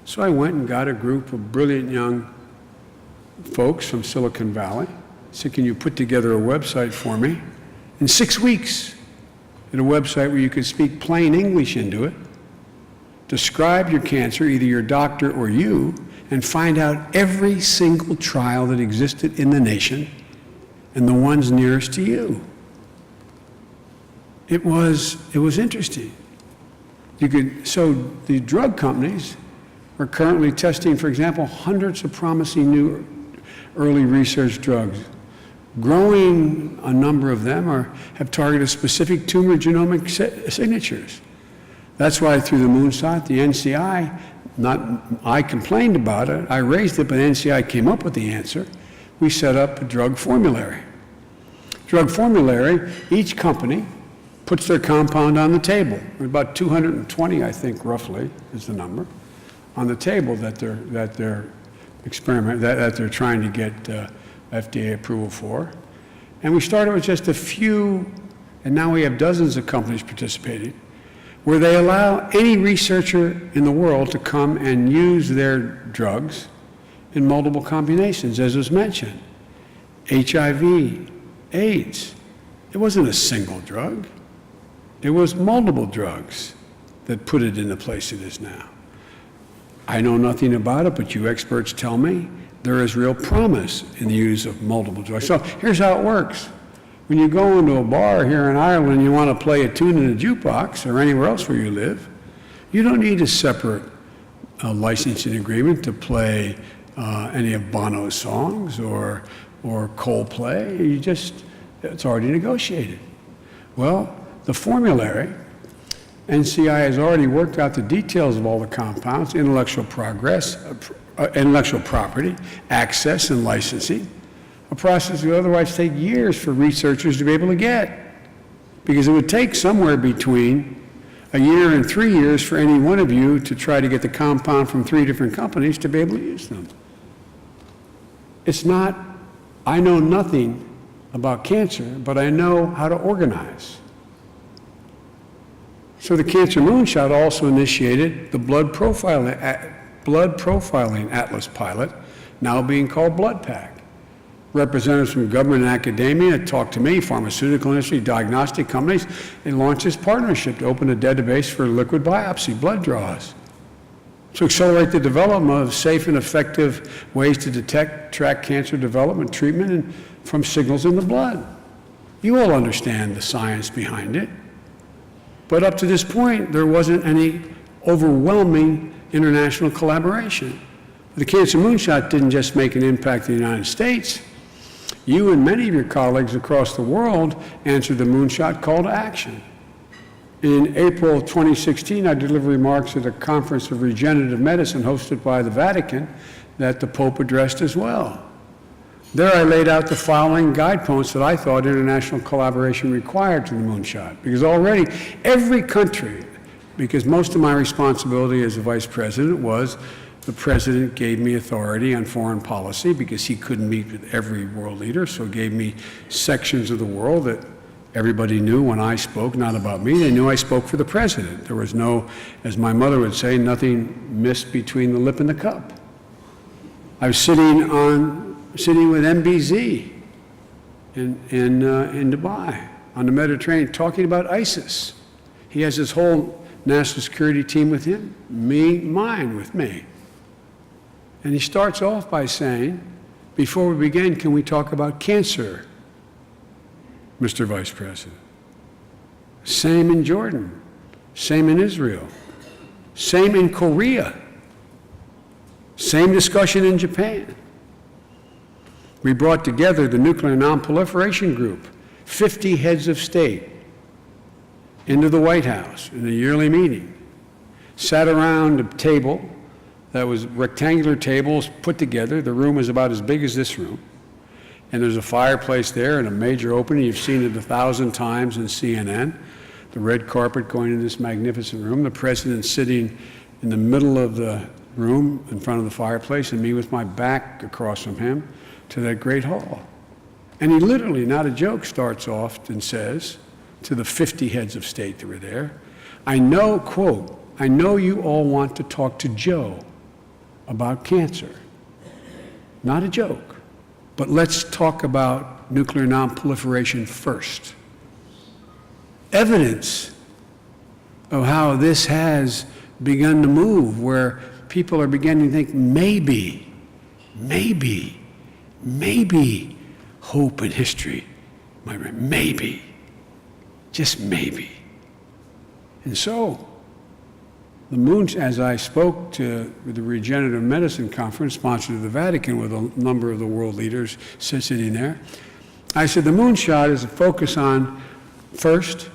So I went and got a group of brilliant young folks from Silicon Valley. Said, can you put together a website for me? In 6 weeks, at a website where you could speak plain English into it, describe your cancer, either your doctor or you, and find out every single trial that existed in the nation and the ones nearest to you. It was interesting. So the drug companies are currently testing, for example, hundreds of promising new early research drugs. Growing a number of them have targeted specific tumor genomic signatures. That's why through the moonshot, the NCI, I complained about it, I raised it, but NCI came up with the answer. We set up a drug formulary. Drug formulary, each company puts their compound on the table. About 220, I think, roughly, is the number, on the table that they're trying to get FDA approval for. And we started with just a few, and now we have dozens of companies participating, where they allow any researcher in the world to come and use their drugs in multiple combinations, as was mentioned. HIV, AIDS. It wasn't a single drug. It was multiple drugs that put it in the place it is now. I know nothing about it, but you experts tell me there is real promise in the use of multiple drugs. So here's how it works. When you go into a bar here in Ireland and you want to play a tune in a jukebox or anywhere else where you live, you don't need a separate licensing agreement to play any of Bono's songs or Coldplay. You just It's already negotiated. Well, the formulary, NCI has already worked out the details of all the compounds, intellectual property, access, and licensing, a process that would otherwise take years for researchers to be able to get, because it would take somewhere between a year and 3 years for any one of you to try to get the compound from 3 different companies to be able to use them. It's not, I know nothing about cancer, but I know how to organize. So the Cancer Moonshot also initiated the blood profiling atlas pilot, now being called BloodPack. Representatives from government and academia talked to me, pharmaceutical industry, diagnostic companies. They launched this partnership to open a database for liquid biopsy, blood draws, to accelerate the development of safe and effective ways to detect, track cancer development, treatment, and from signals in the blood. You all understand the science behind it. But up to this point, there wasn't any overwhelming international collaboration. The Cancer Moonshot didn't just make an impact in the United States. You and many of your colleagues across the world answered the Moonshot call to action. In April 2016, I delivered remarks at a conference of regenerative medicine hosted by the Vatican that the Pope addressed as well. There I laid out the following guideposts that I thought international collaboration required to the Moonshot, because already every country, because most of my responsibility as a vice president was the president gave me authority on foreign policy because he couldn't meet with every world leader, so he gave me sections of the world that everybody knew when I spoke, not about me. They knew I spoke for the president. There was no, as my mother would say, nothing missed between the lip and the cup. I was sitting with MBZ in Dubai on the Mediterranean talking about ISIS. He has his whole national security team with him, mine with me. And he starts off by saying, before we begin, can we talk about cancer, Mr. Vice President? Same in Jordan, same in Israel, same in Korea, same discussion in Japan. We brought together the Nuclear Non-Proliferation Group, 50 heads of state, into the White House in a yearly meeting, sat around a table that was rectangular tables put together. The room is about as big as this room. And there's a fireplace there and a major opening. You've seen it 1,000 times in CNN. The red carpet going into this magnificent room. The president sitting in the middle of the room in front of the fireplace and me with my back across from him to that great hall. And he literally, not a joke, starts off and says to the 50 heads of state that were there, I know, quote, I know you all want to talk to Joe about cancer. Not a joke. But let's talk about nuclear non-proliferation first. Evidence of how this has begun to move, where people are beginning to think maybe hope and history, maybe, just maybe. And so, the moon, as I spoke to the Regenerative Medicine Conference sponsored by the Vatican with a number of the world leaders sitting there, I said the moonshot is a focus on, first,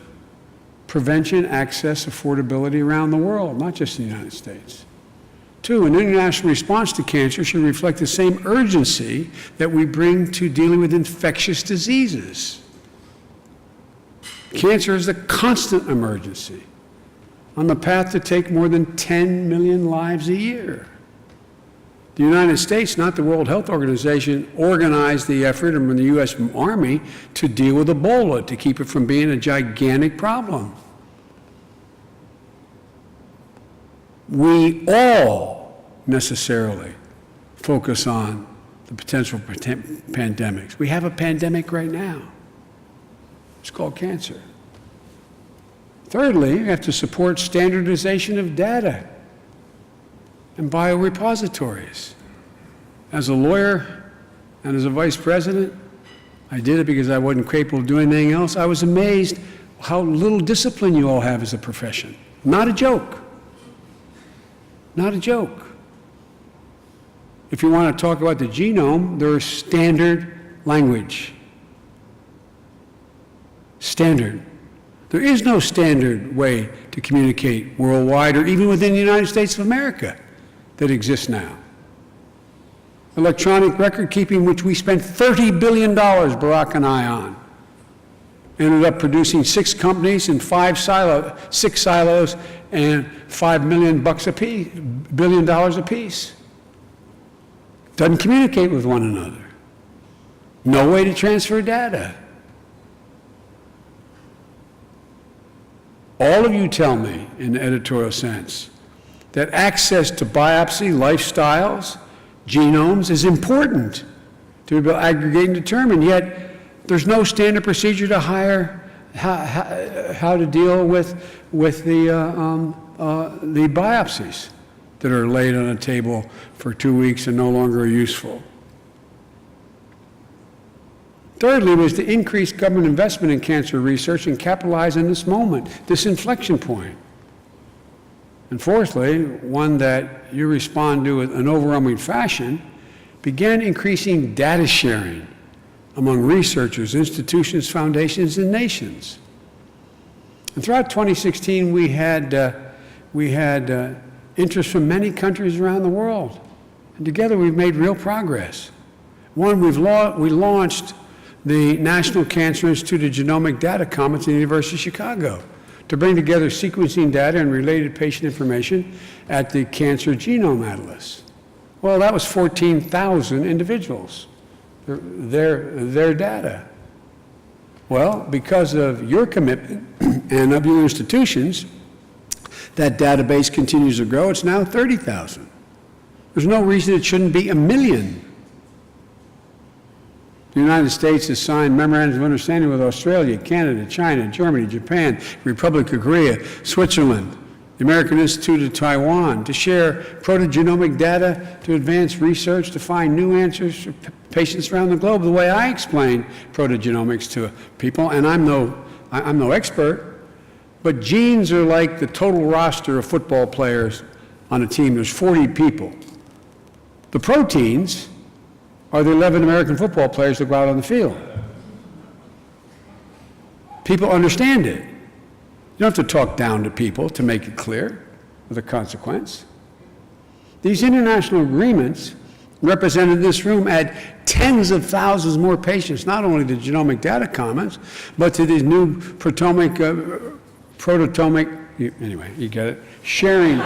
prevention, access, affordability around the world, not just in the United States. Two, an international response to cancer should reflect the same urgency that we bring to dealing with infectious diseases. Cancer is a constant emergency, on the path to take more than 10 million lives a year. The United States, not the World Health Organization, organized the effort from the U.S. Army to deal with Ebola, to keep it from being a gigantic problem. We all necessarily focus on the potential pandemics. We have a pandemic right now. It's called cancer. Thirdly, we have to support standardization of data and biorepositories. As a lawyer and as a vice president, I did it because I wasn't capable of doing anything else. I was amazed how little discipline you all have as a profession. Not a joke. Not a joke. If you want to talk about the genome, there's standard language. standard. There is no standard way to communicate worldwide or even within the United States of America that exists now. Electronic record keeping, which we spent $30 billion, Barack and I, on, ended up producing 6 companies and 6 silos and $5 billion apiece. Doesn't communicate with one another. No way to transfer data. All of you tell me, in the editorial sense, that access to biopsy, lifestyles, genomes is important to be able to aggregate and determine, yet there's no standard procedure to how to deal with the biopsies that are laid on a table for 2 weeks and no longer are useful. Thirdly, was to increase government investment in cancer research and capitalize on this moment, this inflection point. And fourthly, one that you respond to in an overwhelming fashion, began increasing data sharing among researchers, institutions, foundations, and nations. And throughout 2016, we had interest from many countries around the world. And together we've made real progress. One, we launched the National Cancer Institute of Genomic Data Commons at the University of Chicago to bring together sequencing data and related patient information at the Cancer Genome Atlas. Well, that was 14,000 individuals, their data. Well, because of your commitment and of your institutions, that database continues to grow. It's now 30,000. There's no reason it shouldn't be 1 million. The United States has signed memorandums of understanding with Australia, Canada, China, Germany, Japan, Republic of Korea, Switzerland, the American Institute of Taiwan, to share protogenomic data to advance research to find new answers for patients around the globe. The way I explain protogenomics to people, and I'm no expert, but genes are like the total roster of football players on a team. There's 40 people. The proteins are the 11 American football players that go out on the field. People understand it. You don't have to talk down to people to make it clear with a consequence. These international agreements represented in this room add tens of thousands more patients, not only to Genomic Data Commons, but to these new protomic, anyway, you get it, sharing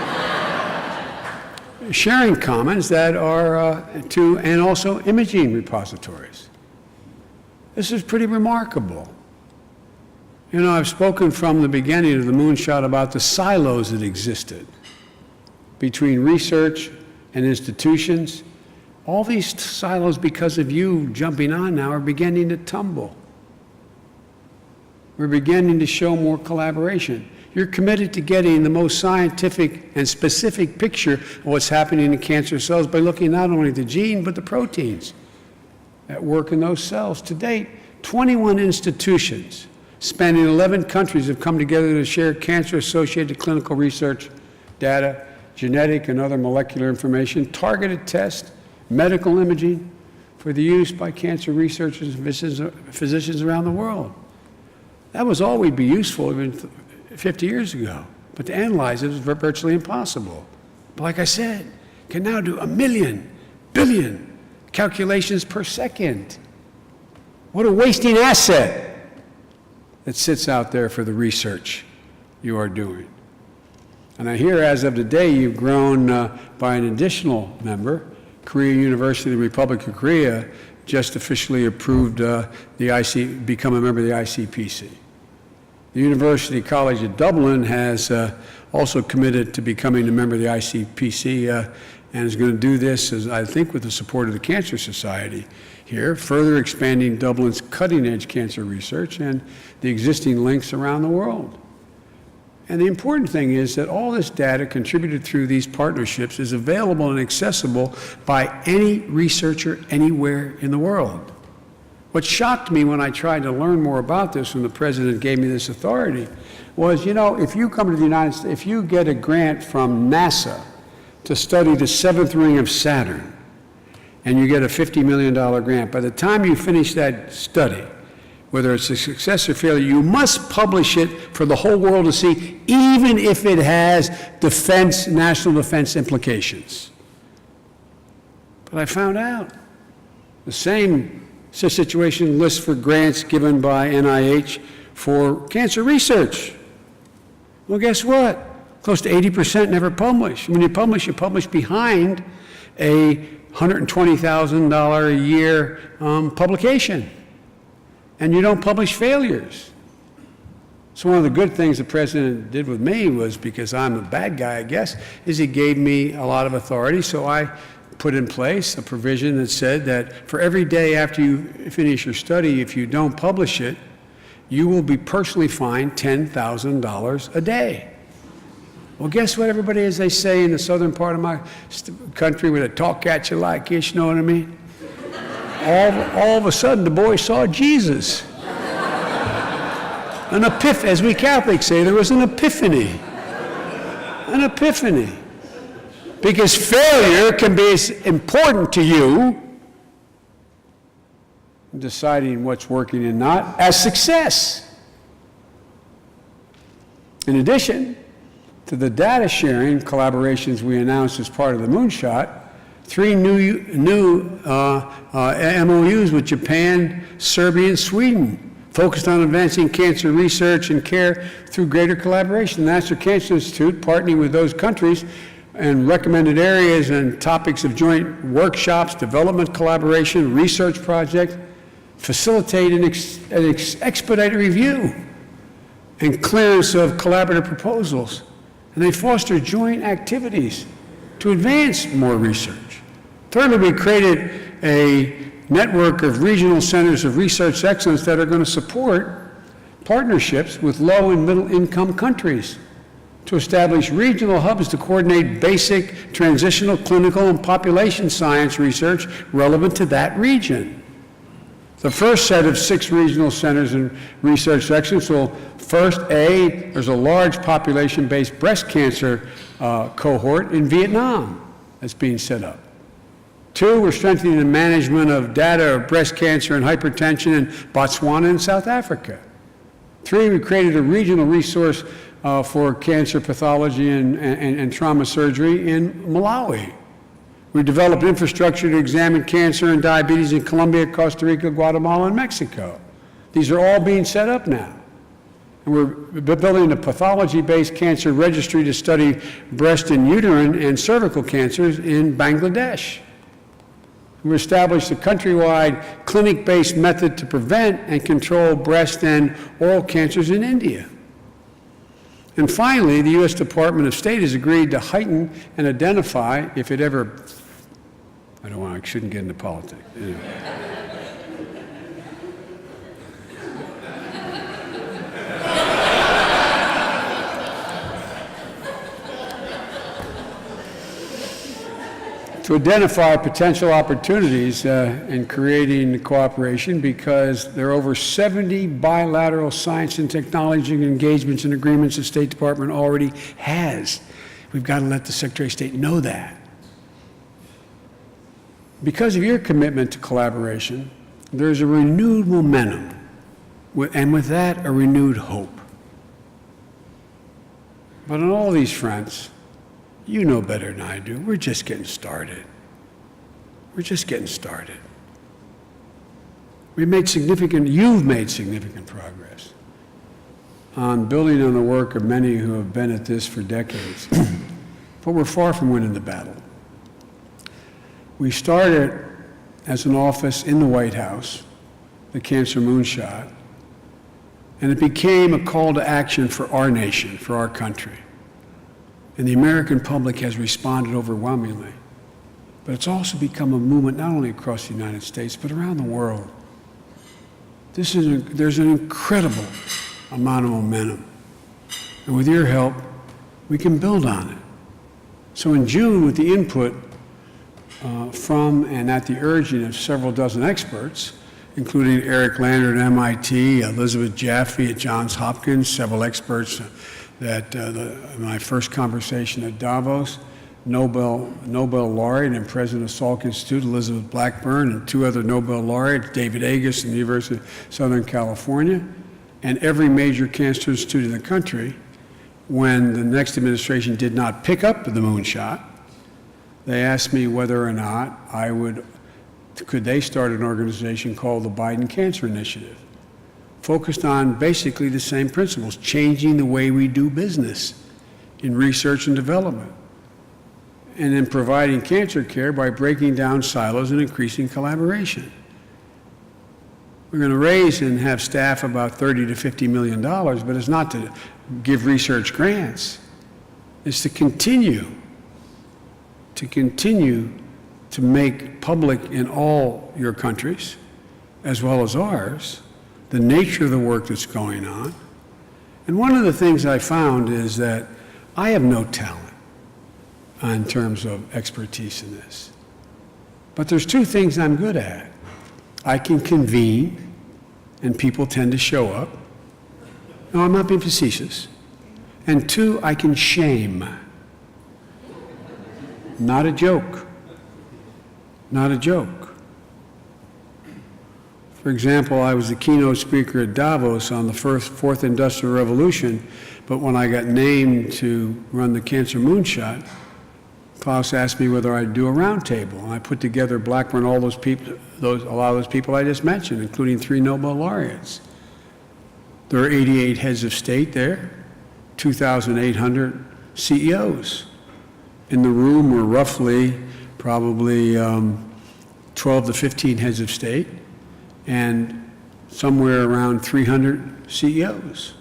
commons that are and also imaging repositories. This is pretty remarkable. You know, I've spoken from the beginning of the moonshot about the silos that existed between research and institutions. All these silos, because of you jumping on now, are beginning to tumble. We're beginning to show more collaboration. You're committed to getting the most scientific and specific picture of what's happening in cancer cells by looking not only at the gene, but the proteins at work in those cells. To date, 21 institutions spanning 11 countries have come together to share cancer-associated clinical research data, genetic and other molecular information, targeted tests, medical imaging for the use by cancer researchers and physicians around the world. That was all we'd be useful even 50 years ago, but to analyze it was virtually impossible. But like I said, can now do 1 million, billion calculations per second. What a wasting asset that sits out there for the research you are doing. And I hear as of today you've grown by an additional member. Korea University, the Republic of Korea, just officially approved become a member of the ICPC. The University College of Dublin has also committed to becoming a member of the ICPC and is going to do this, as I think, with the support of the Cancer Society here, further expanding Dublin's cutting-edge cancer research and the existing links around the world. And the important thing is that all this data contributed through these partnerships is available and accessible by any researcher anywhere in the world. What shocked me when I tried to learn more about this when the president gave me this authority was, you know, if you come to the United States, if you get a grant from NASA to study the 7th ring of Saturn, and you get a $50 million grant, by the time you finish that study, whether it's a success or failure, you must publish it for the whole world to see, even if it has national defense implications. But I found out the same situation lists for grants given by NIH for cancer research. Well, guess what? Close to 80% never publish. When you publish behind a $120,000 a year publication. And you don't publish failures. So one of the good things the president did with me was, because I'm a bad guy, I guess, is he gave me a lot of authority. So I put in place a provision that said that for every day after you finish your study, if you don't publish it, you will be personally fined $10,000 a day. Well, guess what, everybody, as they say in the southern part of my country, where they talk at you like this, you know what I mean? All of a sudden, the boy saw Jesus. An epiphany, as we Catholics say, there was an epiphany. An epiphany. Because failure can be as important to you in deciding what's working and not as success. In addition to the data sharing collaborations we announced as part of the Moonshot, 3 new MOUs with Japan, Serbia, and Sweden, focused on advancing cancer research and care through greater collaboration. The National Cancer Institute, partnering with those countries and recommended areas and topics of joint workshops, development collaboration, research project, facilitate an expedited review and clearance of collaborative proposals. And they foster joint activities to advance more research. Thirdly, we created a network of regional centers of research excellence that are going to support partnerships with low and middle income countries to establish regional hubs to coordinate basic, transitional, clinical, and population science research relevant to that region. The first set of 6 regional centers and research excellence will first, there's a large population-based breast cancer cohort in Vietnam that's being set up. 2, we're strengthening the management of data of breast cancer and hypertension in Botswana and South Africa. 3, we created a regional resource for cancer pathology and trauma surgery in Malawi. We developed infrastructure to examine cancer and diabetes in Colombia, Costa Rica, Guatemala, and Mexico. These are all being set up now. And we're building a pathology-based cancer registry to study breast and uterine and cervical cancers in Bangladesh. We established a countrywide clinic-based method to prevent and control breast and oral cancers in India. And finally, the U.S. Department of State has agreed to heighten and identify, if it ever, I shouldn't get into politics. Anyway. To identify potential opportunities in creating cooperation, because there are over 70 bilateral science and technology engagements and agreements the State Department already has. We've got to let the Secretary of State know that. Because of your commitment to collaboration, there's a renewed momentum, and with that, a renewed hope. But on all these fronts, you know better than I do. We're just getting started. We're just getting started. You've made significant progress on building on the work of many who have been at this for decades. But we're far from winning the battle. We started as an office in the White House, the Cancer Moonshot, and it became a call to action for our nation, for our country. And the American public has responded overwhelmingly. But it's also become a movement not only across the United States, but around the world. There's an incredible amount of momentum. And with your help, we can build on it. So in June, with the input from and at the urging of several dozen experts, including Eric Lander at MIT, Elizabeth Jaffe at Johns Hopkins, several experts that my first conversation at Davos, Nobel laureate and president of Salk Institute, Elizabeth Blackburn, and 2 other Nobel laureates, David Agus from the University of Southern California, and every major cancer institute in the country. When the next administration did not pick up the moonshot, they asked me whether or not could they start an organization called the Biden Cancer Initiative, focused on basically the same principles, changing the way we do business in research and development, and in providing cancer care by breaking down silos and increasing collaboration. We're going to raise and have staff about $30 to $50 million, but it's not to give research grants. It's to continue to make public in all your countries, as well as ours, the nature of the work that's going on. And one of the things I found is that I have no talent in terms of expertise in this. But there's 2 things I'm good at. I can convene, and people tend to show up. No, I'm not being facetious. And 2, I can shame. Not a joke. Not a joke. For example, I was the keynote speaker at Davos on the fourth Industrial Revolution, but when I got named to run the Cancer Moonshot, Klaus asked me whether I'd do a roundtable, and I put together Blackburn, all those people, a lot of those people I just mentioned, including 3 Nobel laureates. There are 88 heads of state there, 2,800 CEOs. In the room were roughly, probably 12 to 15 heads of state, and somewhere around 300 CEOs.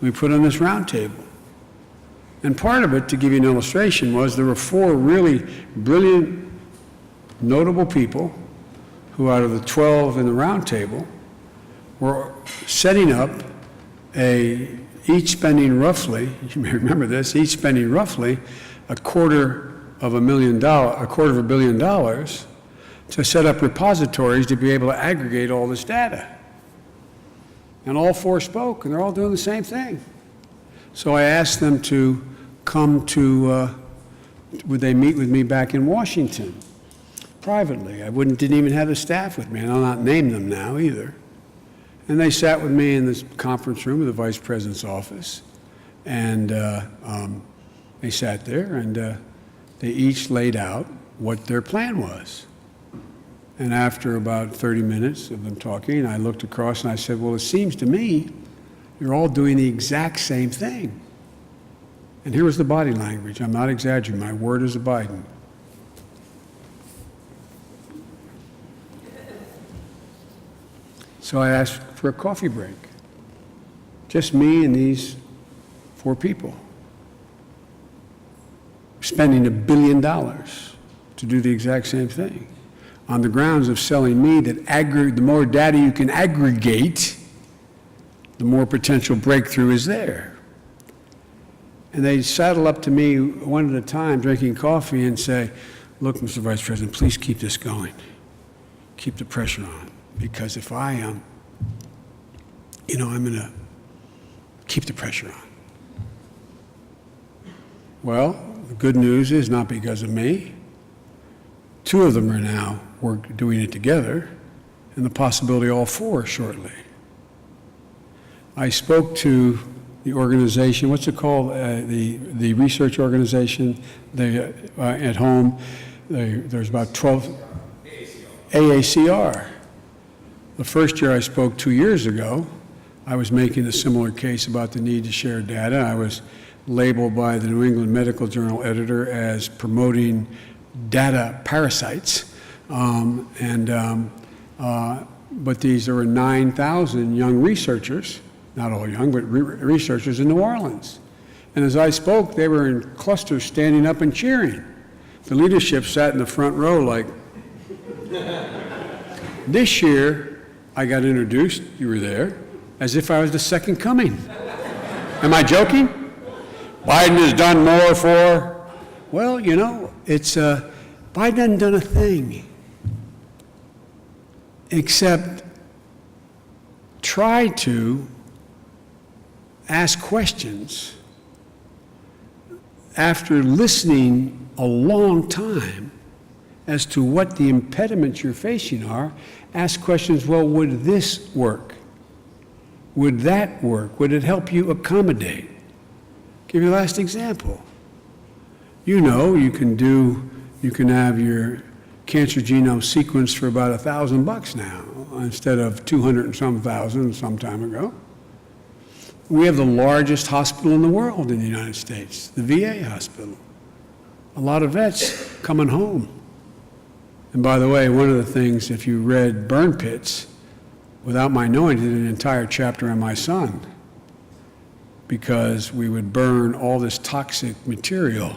We put on this roundtable. And part of it, to give you an illustration, was there were 4 really brilliant, notable people who, out of the 12 in the roundtable, were setting up each spending roughly, you may remember this, each spending roughly $250 million to set up repositories to be able to aggregate all this data. And all 4 spoke, and they're all doing the same thing. So I asked them to come to, would they meet with me back in Washington, privately. I didn't even have the staff with me, and I'll not name them now either. And they sat with me in this conference room of the Vice President's office, and they sat there, and they each laid out what their plan was. And after about 30 minutes of them talking, I looked across and I said, well, it seems to me you're all doing the exact same thing. And here was the body language. I'm not exaggerating. My word is abiding. So I asked for a coffee break. Just me and these 4 people. Spending $1 billion to do the exact same thing, on the grounds of selling me that the more data you can aggregate, the more potential breakthrough is there. And they saddle up to me one at a time, drinking coffee, and say, look, Mr. Vice President, please keep this going. Keep the pressure on. Because if I am, I'm going to keep the pressure on. Well, the good news is not because of me. 2 of them are now doing it together, and the possibility all 4 shortly. I spoke to the organization, what's it called? The research organization at home. There's about 12. AACR. The first year I spoke 2 years ago, I was making a similar case about the need to share data. I was labeled by the New England Medical Journal editor as promoting data parasites. But there were 9,000 young researchers, not all young, but researchers in New Orleans. And as I spoke, they were in clusters standing up and cheering. The leadership sat in the front row like, this year, I got introduced, you were there, as if I was the second coming. Am I joking? Biden has done more for, well, it's, Biden hasn't done a thing except try to ask questions after listening a long time as to what the impediments you're facing are, ask questions, well, would this work? Would that work? Would it help you accommodate? Give you a last example. You know, you can have your cancer genome sequenced for about $1,000 now, instead of 200 and some thousand some time ago. We have the largest hospital in the world in the United States, the VA hospital. A lot of vets coming home. And by the way, one of the things, if you read Burn Pits, without my knowing, did an entire chapter on my son, because we would burn all this toxic material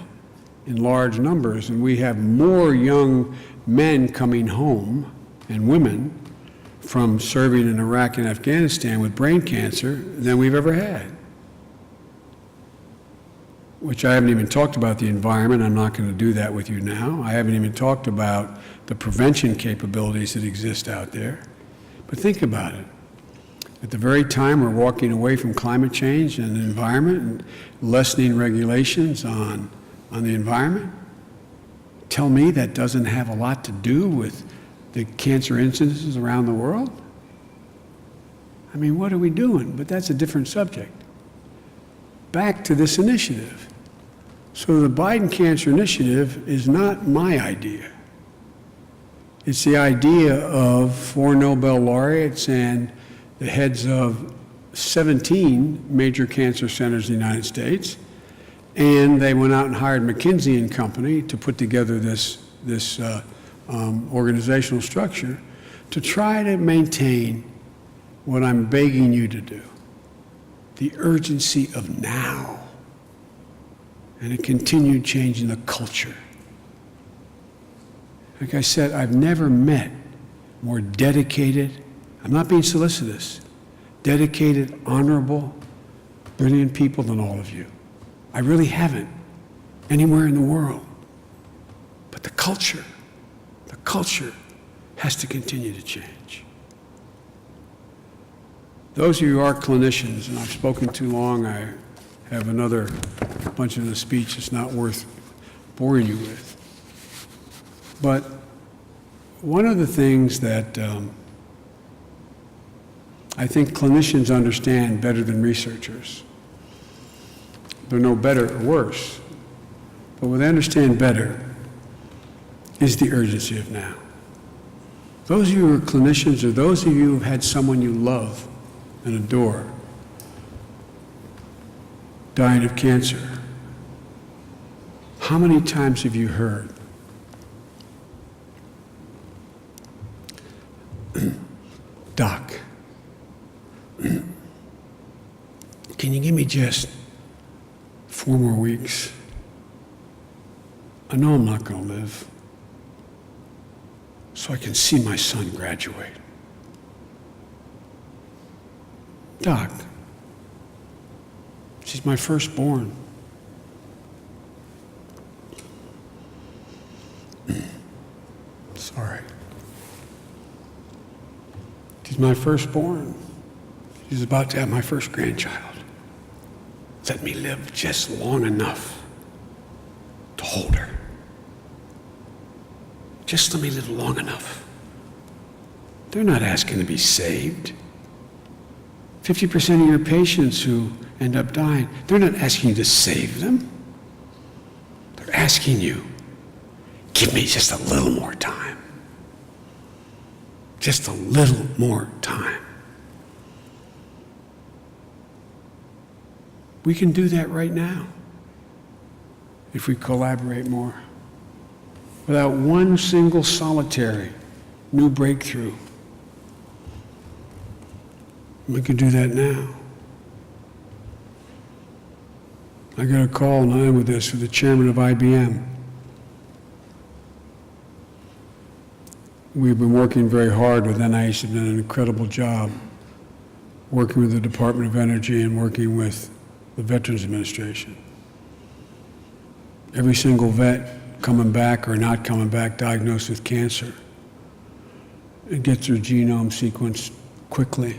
in large numbers, and we have more young men coming home, and women, from serving in Iraq and Afghanistan with brain cancer than we've ever had. Which I haven't even talked about the environment. I'm not going to do that with you now. I haven't even talked about the prevention capabilities that exist out there. But think about it. At the very time we're walking away from climate change and the environment and lessening regulations on the environment, tell me that doesn't have a lot to do with the cancer incidences around the world? I mean, what are we doing? But that's a different subject. Back to this initiative. So the Biden Cancer Initiative is not my idea. It's the idea of 4 Nobel laureates and the heads of 17 major cancer centers in the United States. And they went out and hired McKinsey and Company to put together this organizational structure to try to maintain what I'm begging you to do, the urgency of now, and a continued change in the culture. Like I said, I've never met more dedicated, I'm not being solicitous, dedicated, honorable, brilliant people than all of you. I really haven't anywhere in the world. But the culture has to continue to change. Those of you who are clinicians, and I've spoken too long, I have another bunch of the speech it's not worth boring you with. But one of the things that I think clinicians understand better than researchers, they're no better or worse, but what they understand better is the urgency of now. Those of you who are clinicians, or those of you who have had someone you love and adore dying of cancer, how many times have you heard, Doc, can you give me just 4 more weeks? I know I'm not going to live, so I can see my son graduate. Doc, she's my firstborn. Sorry. She's my firstborn. She's about to have my first grandchild. Let me live just long enough to hold her. Just let me live long enough. They're not asking to be saved. 50% of your patients who end up dying, they're not asking you to save them. They're asking you, give me just a little more time. Just a little more time. We can do that right now if we collaborate more. Without one single solitary new breakthrough. We can do that now. I got a call, and I end with this, for the chairman of IBM. We've been working very hard with NIH, have done an incredible job working with the Department of Energy and working with the Veterans Administration. Every single vet coming back or not coming back diagnosed with cancer, and gets their genome sequenced quickly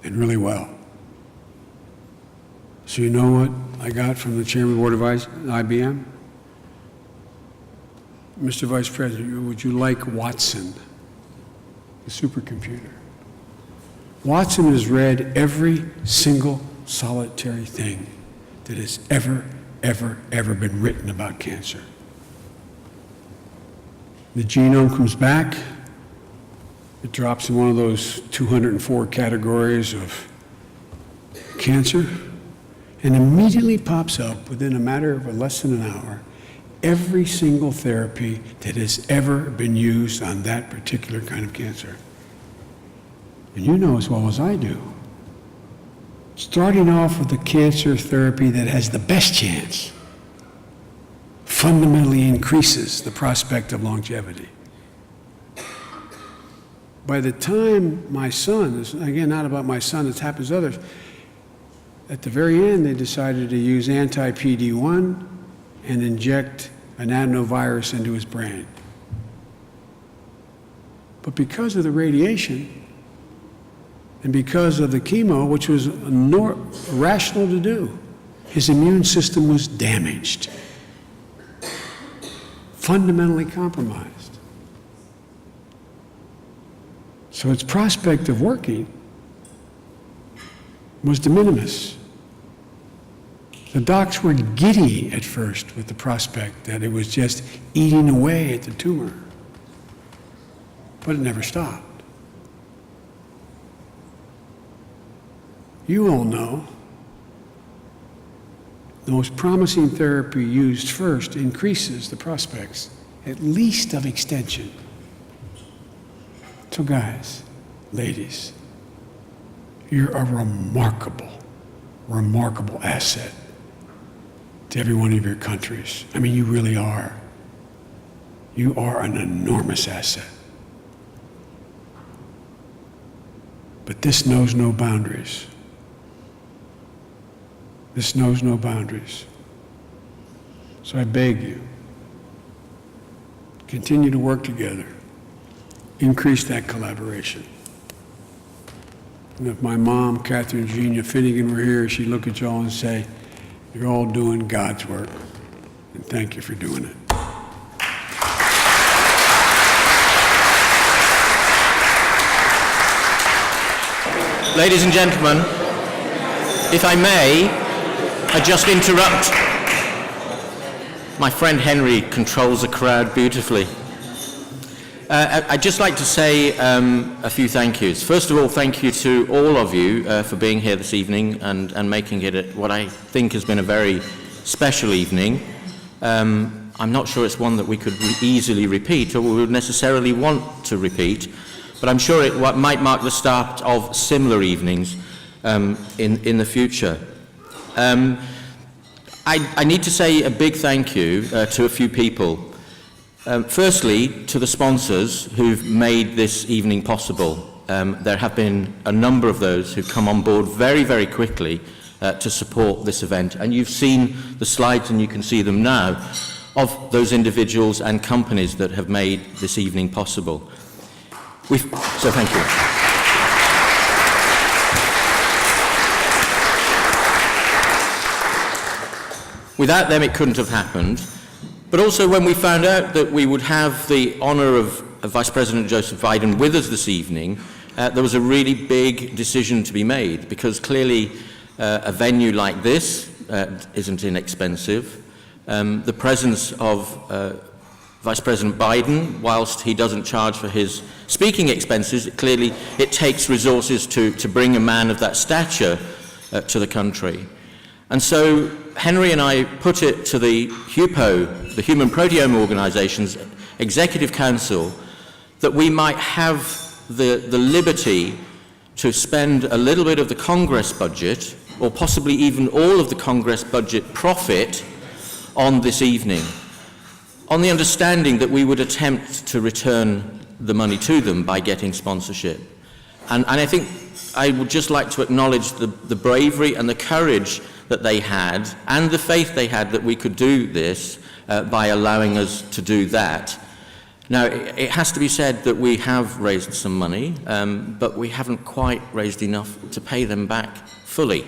and really well. So you know what I got from the chairman of the board of IBM? Mr. Vice President, would you like Watson, the supercomputer? Watson has read every single solitary thing that has ever been written about cancer. The genome comes back, it drops in one of those 204 categories of cancer, and immediately pops up within a matter of less than an hour every single therapy that has ever been used on that particular kind of cancer. And you know as well as I do, starting off with the cancer therapy that has the best chance fundamentally increases the prospect of longevity. By the time my son, again, not about my son, it's happens to others, at the very end, they decided to use anti-PD-1 and inject an adenovirus into his brain. But because of the radiation and because of the chemo, which was rational to do, his immune system was damaged, fundamentally compromised. So its prospect of working was de minimis. The docs were giddy at first with the prospect that it was just eating away at the tumor, but it never stopped. You all know the most promising therapy used first increases the prospects, at least of extension. So guys, ladies, you're a remarkable asset to every one of your countries. I mean, you really are. You are an enormous asset. But this knows no boundaries. This knows no boundaries. So I beg you, continue to work together. Increase that collaboration. And if my mom, Catherine Eugenia Finnegan, were here, she'd look at y'all and say, you're all doing God's work, and thank you for doing it. Ladies and gentlemen, if I may, I just interrupt. My friend Henry controls the crowd beautifully. I'd just like to say a few thank yous. First of all, thank you to all of you for being here this evening and making it what I think has been a very special evening. I'm not sure it's one that we could easily repeat or we would necessarily want to repeat, but I'm sure it might mark the start of similar evenings in the future. I need to say a big thank you to a few people. Firstly, to the sponsors who've made this evening possible. There have been a number of those who've come on board very, very quickly to support this event. And you've seen the slides, and you can see them now, of those individuals and companies that have made this evening possible. So thank you. Without them, it couldn't have happened. But also when we found out that we would have the honour of Vice President Joseph Biden with us this evening, there was a really big decision to be made, because clearly a venue like this isn't inexpensive. The presence of Vice President Biden, whilst he doesn't charge for his speaking expenses, clearly it takes resources to bring a man of that stature to the country. And so Henry and I put it to the HUPO, the Human Proteome Organization's Executive Council, that we might have the liberty to spend a little bit of the Congress budget, or possibly even all of the Congress budget profit, on this evening, on the understanding that we would attempt to return the money to them by getting sponsorship. And I think I would just like to acknowledge the bravery and the courage that they had, and the faith they had that we could do this by allowing us to do that. Now, it has to be said that we have raised some money, but we haven't quite raised enough to pay them back fully.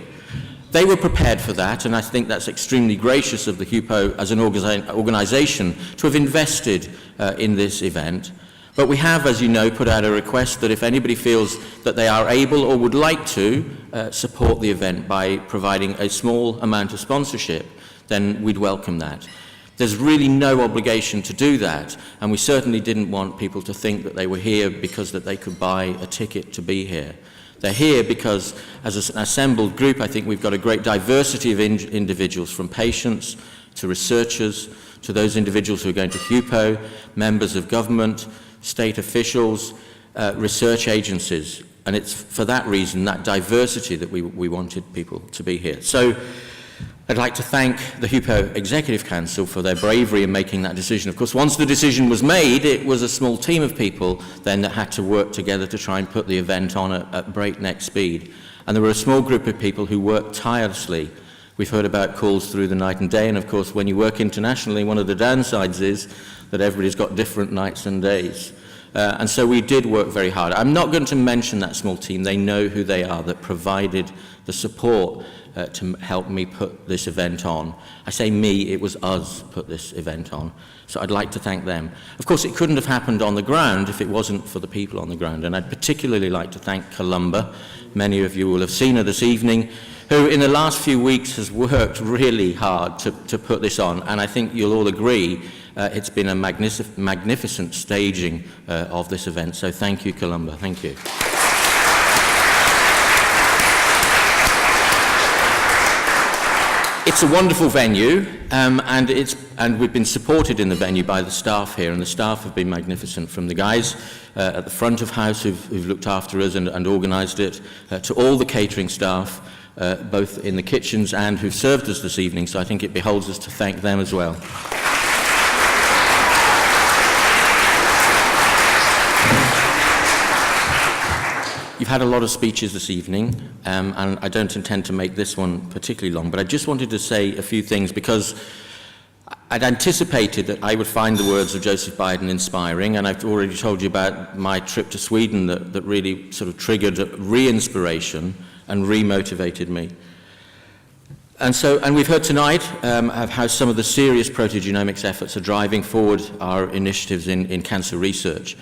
They were prepared for that, and I think that's extremely gracious of the HUPO as an organisation to have invested in this event. But we have, as you know, put out a request that if anybody feels that they are able or would like to support the event by providing a small amount of sponsorship, then we'd welcome that. There's really no obligation to do that, and we certainly didn't want people to think that they were here because that they could buy a ticket to be here. They're here because, as an assembled group, I think we've got a great diversity of individuals, from patients to researchers to those individuals who are going to HUPO, members of government, state officials, research agencies. And it's for that reason, that diversity, that we wanted people to be here. So I'd like to thank the HUPO Executive Council for their bravery in making that decision. Of course, once the decision was made, it was a small team of people then that had to work together to try and put the event on at breakneck speed. And there were a small group of people who worked tirelessly. We've heard about calls through the night and day, and of course, when you work internationally, one of the downsides is that everybody's got different nights and days. And so we did work very hard. I'm not going to mention that small team. They know who they are, that provided the support to help me put this event on. I say me, it was us put this event on. So I'd like to thank them. Of course, it couldn't have happened on the ground if it wasn't for the people on the ground. And I'd particularly like to thank Columba. Many of you will have seen her this evening, who in the last few weeks has worked really hard to put this on. And I think you'll all agree it's been a magnificent staging of this event. So thank you, Columba. Thank you. It's a wonderful venue, and we've been supported in the venue by the staff here, and the staff have been magnificent, from the guys at the front of house who've looked after us and organised it, to all the catering staff, both in the kitchens and who've served us this evening, so I think it beholds us to thank them as well. You've had a lot of speeches this evening, and I don't intend to make this one particularly long, but I just wanted to say a few things because I'd anticipated that I would find the words of Joseph Biden inspiring, and I've already told you about my trip to Sweden that really sort of triggered a re-inspiration and re-motivated me. And we've heard tonight of how some of the serious proteogenomics efforts are driving forward our initiatives in cancer research.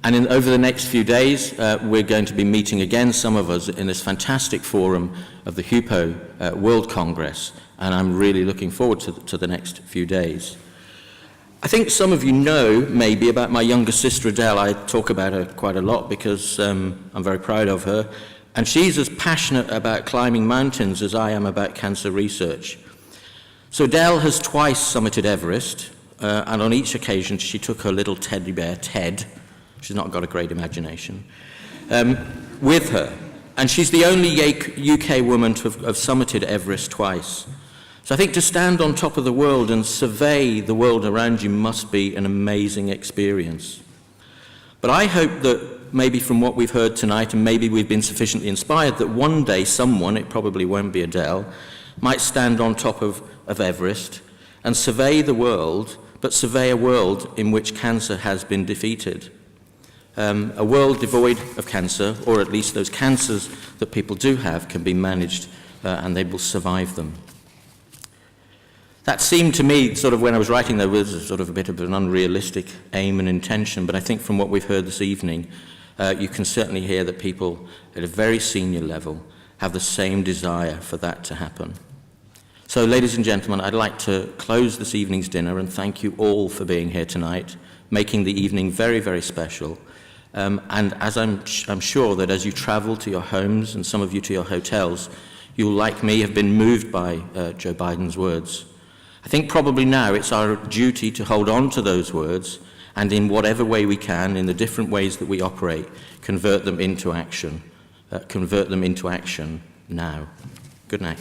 And over the next few days, we're going to be meeting again, some of us, in this fantastic forum of the HUPO World Congress, and I'm really looking forward to the next few days. I think some of you know, maybe, about my younger sister Adele. I talk about her quite a lot because I'm very proud of her, and she's as passionate about climbing mountains as I am about cancer research. So Adele has twice summited Everest, and on each occasion she took her little teddy bear, Ted, she's not got a great imagination, with her. And she's the only UK woman to have summited Everest twice. So I think to stand on top of the world and survey the world around you must be an amazing experience. But I hope that maybe from what we've heard tonight, and maybe we've been sufficiently inspired, that one day someone, it probably won't be Adele, might stand on top of Everest and survey the world, but survey a world in which cancer has been defeated. A world devoid of cancer, or at least those cancers that people do have, can be managed and they will survive them. That seemed to me, sort of when I was writing, there was sort of a bit of an unrealistic aim and intention, but I think from what we've heard this evening, you can certainly hear that people at a very senior level have the same desire for that to happen. So, ladies and gentlemen, I'd like to close this evening's dinner and thank you all for being here tonight, making the evening very, very special. And as I'm sure that as you travel to your homes and some of you to your hotels, you'll, like me, have been moved by Joe Biden's words. I think probably now it's our duty to hold on to those words and in whatever way we can, in the different ways that we operate, convert them into action. Convert them into action now. Good night.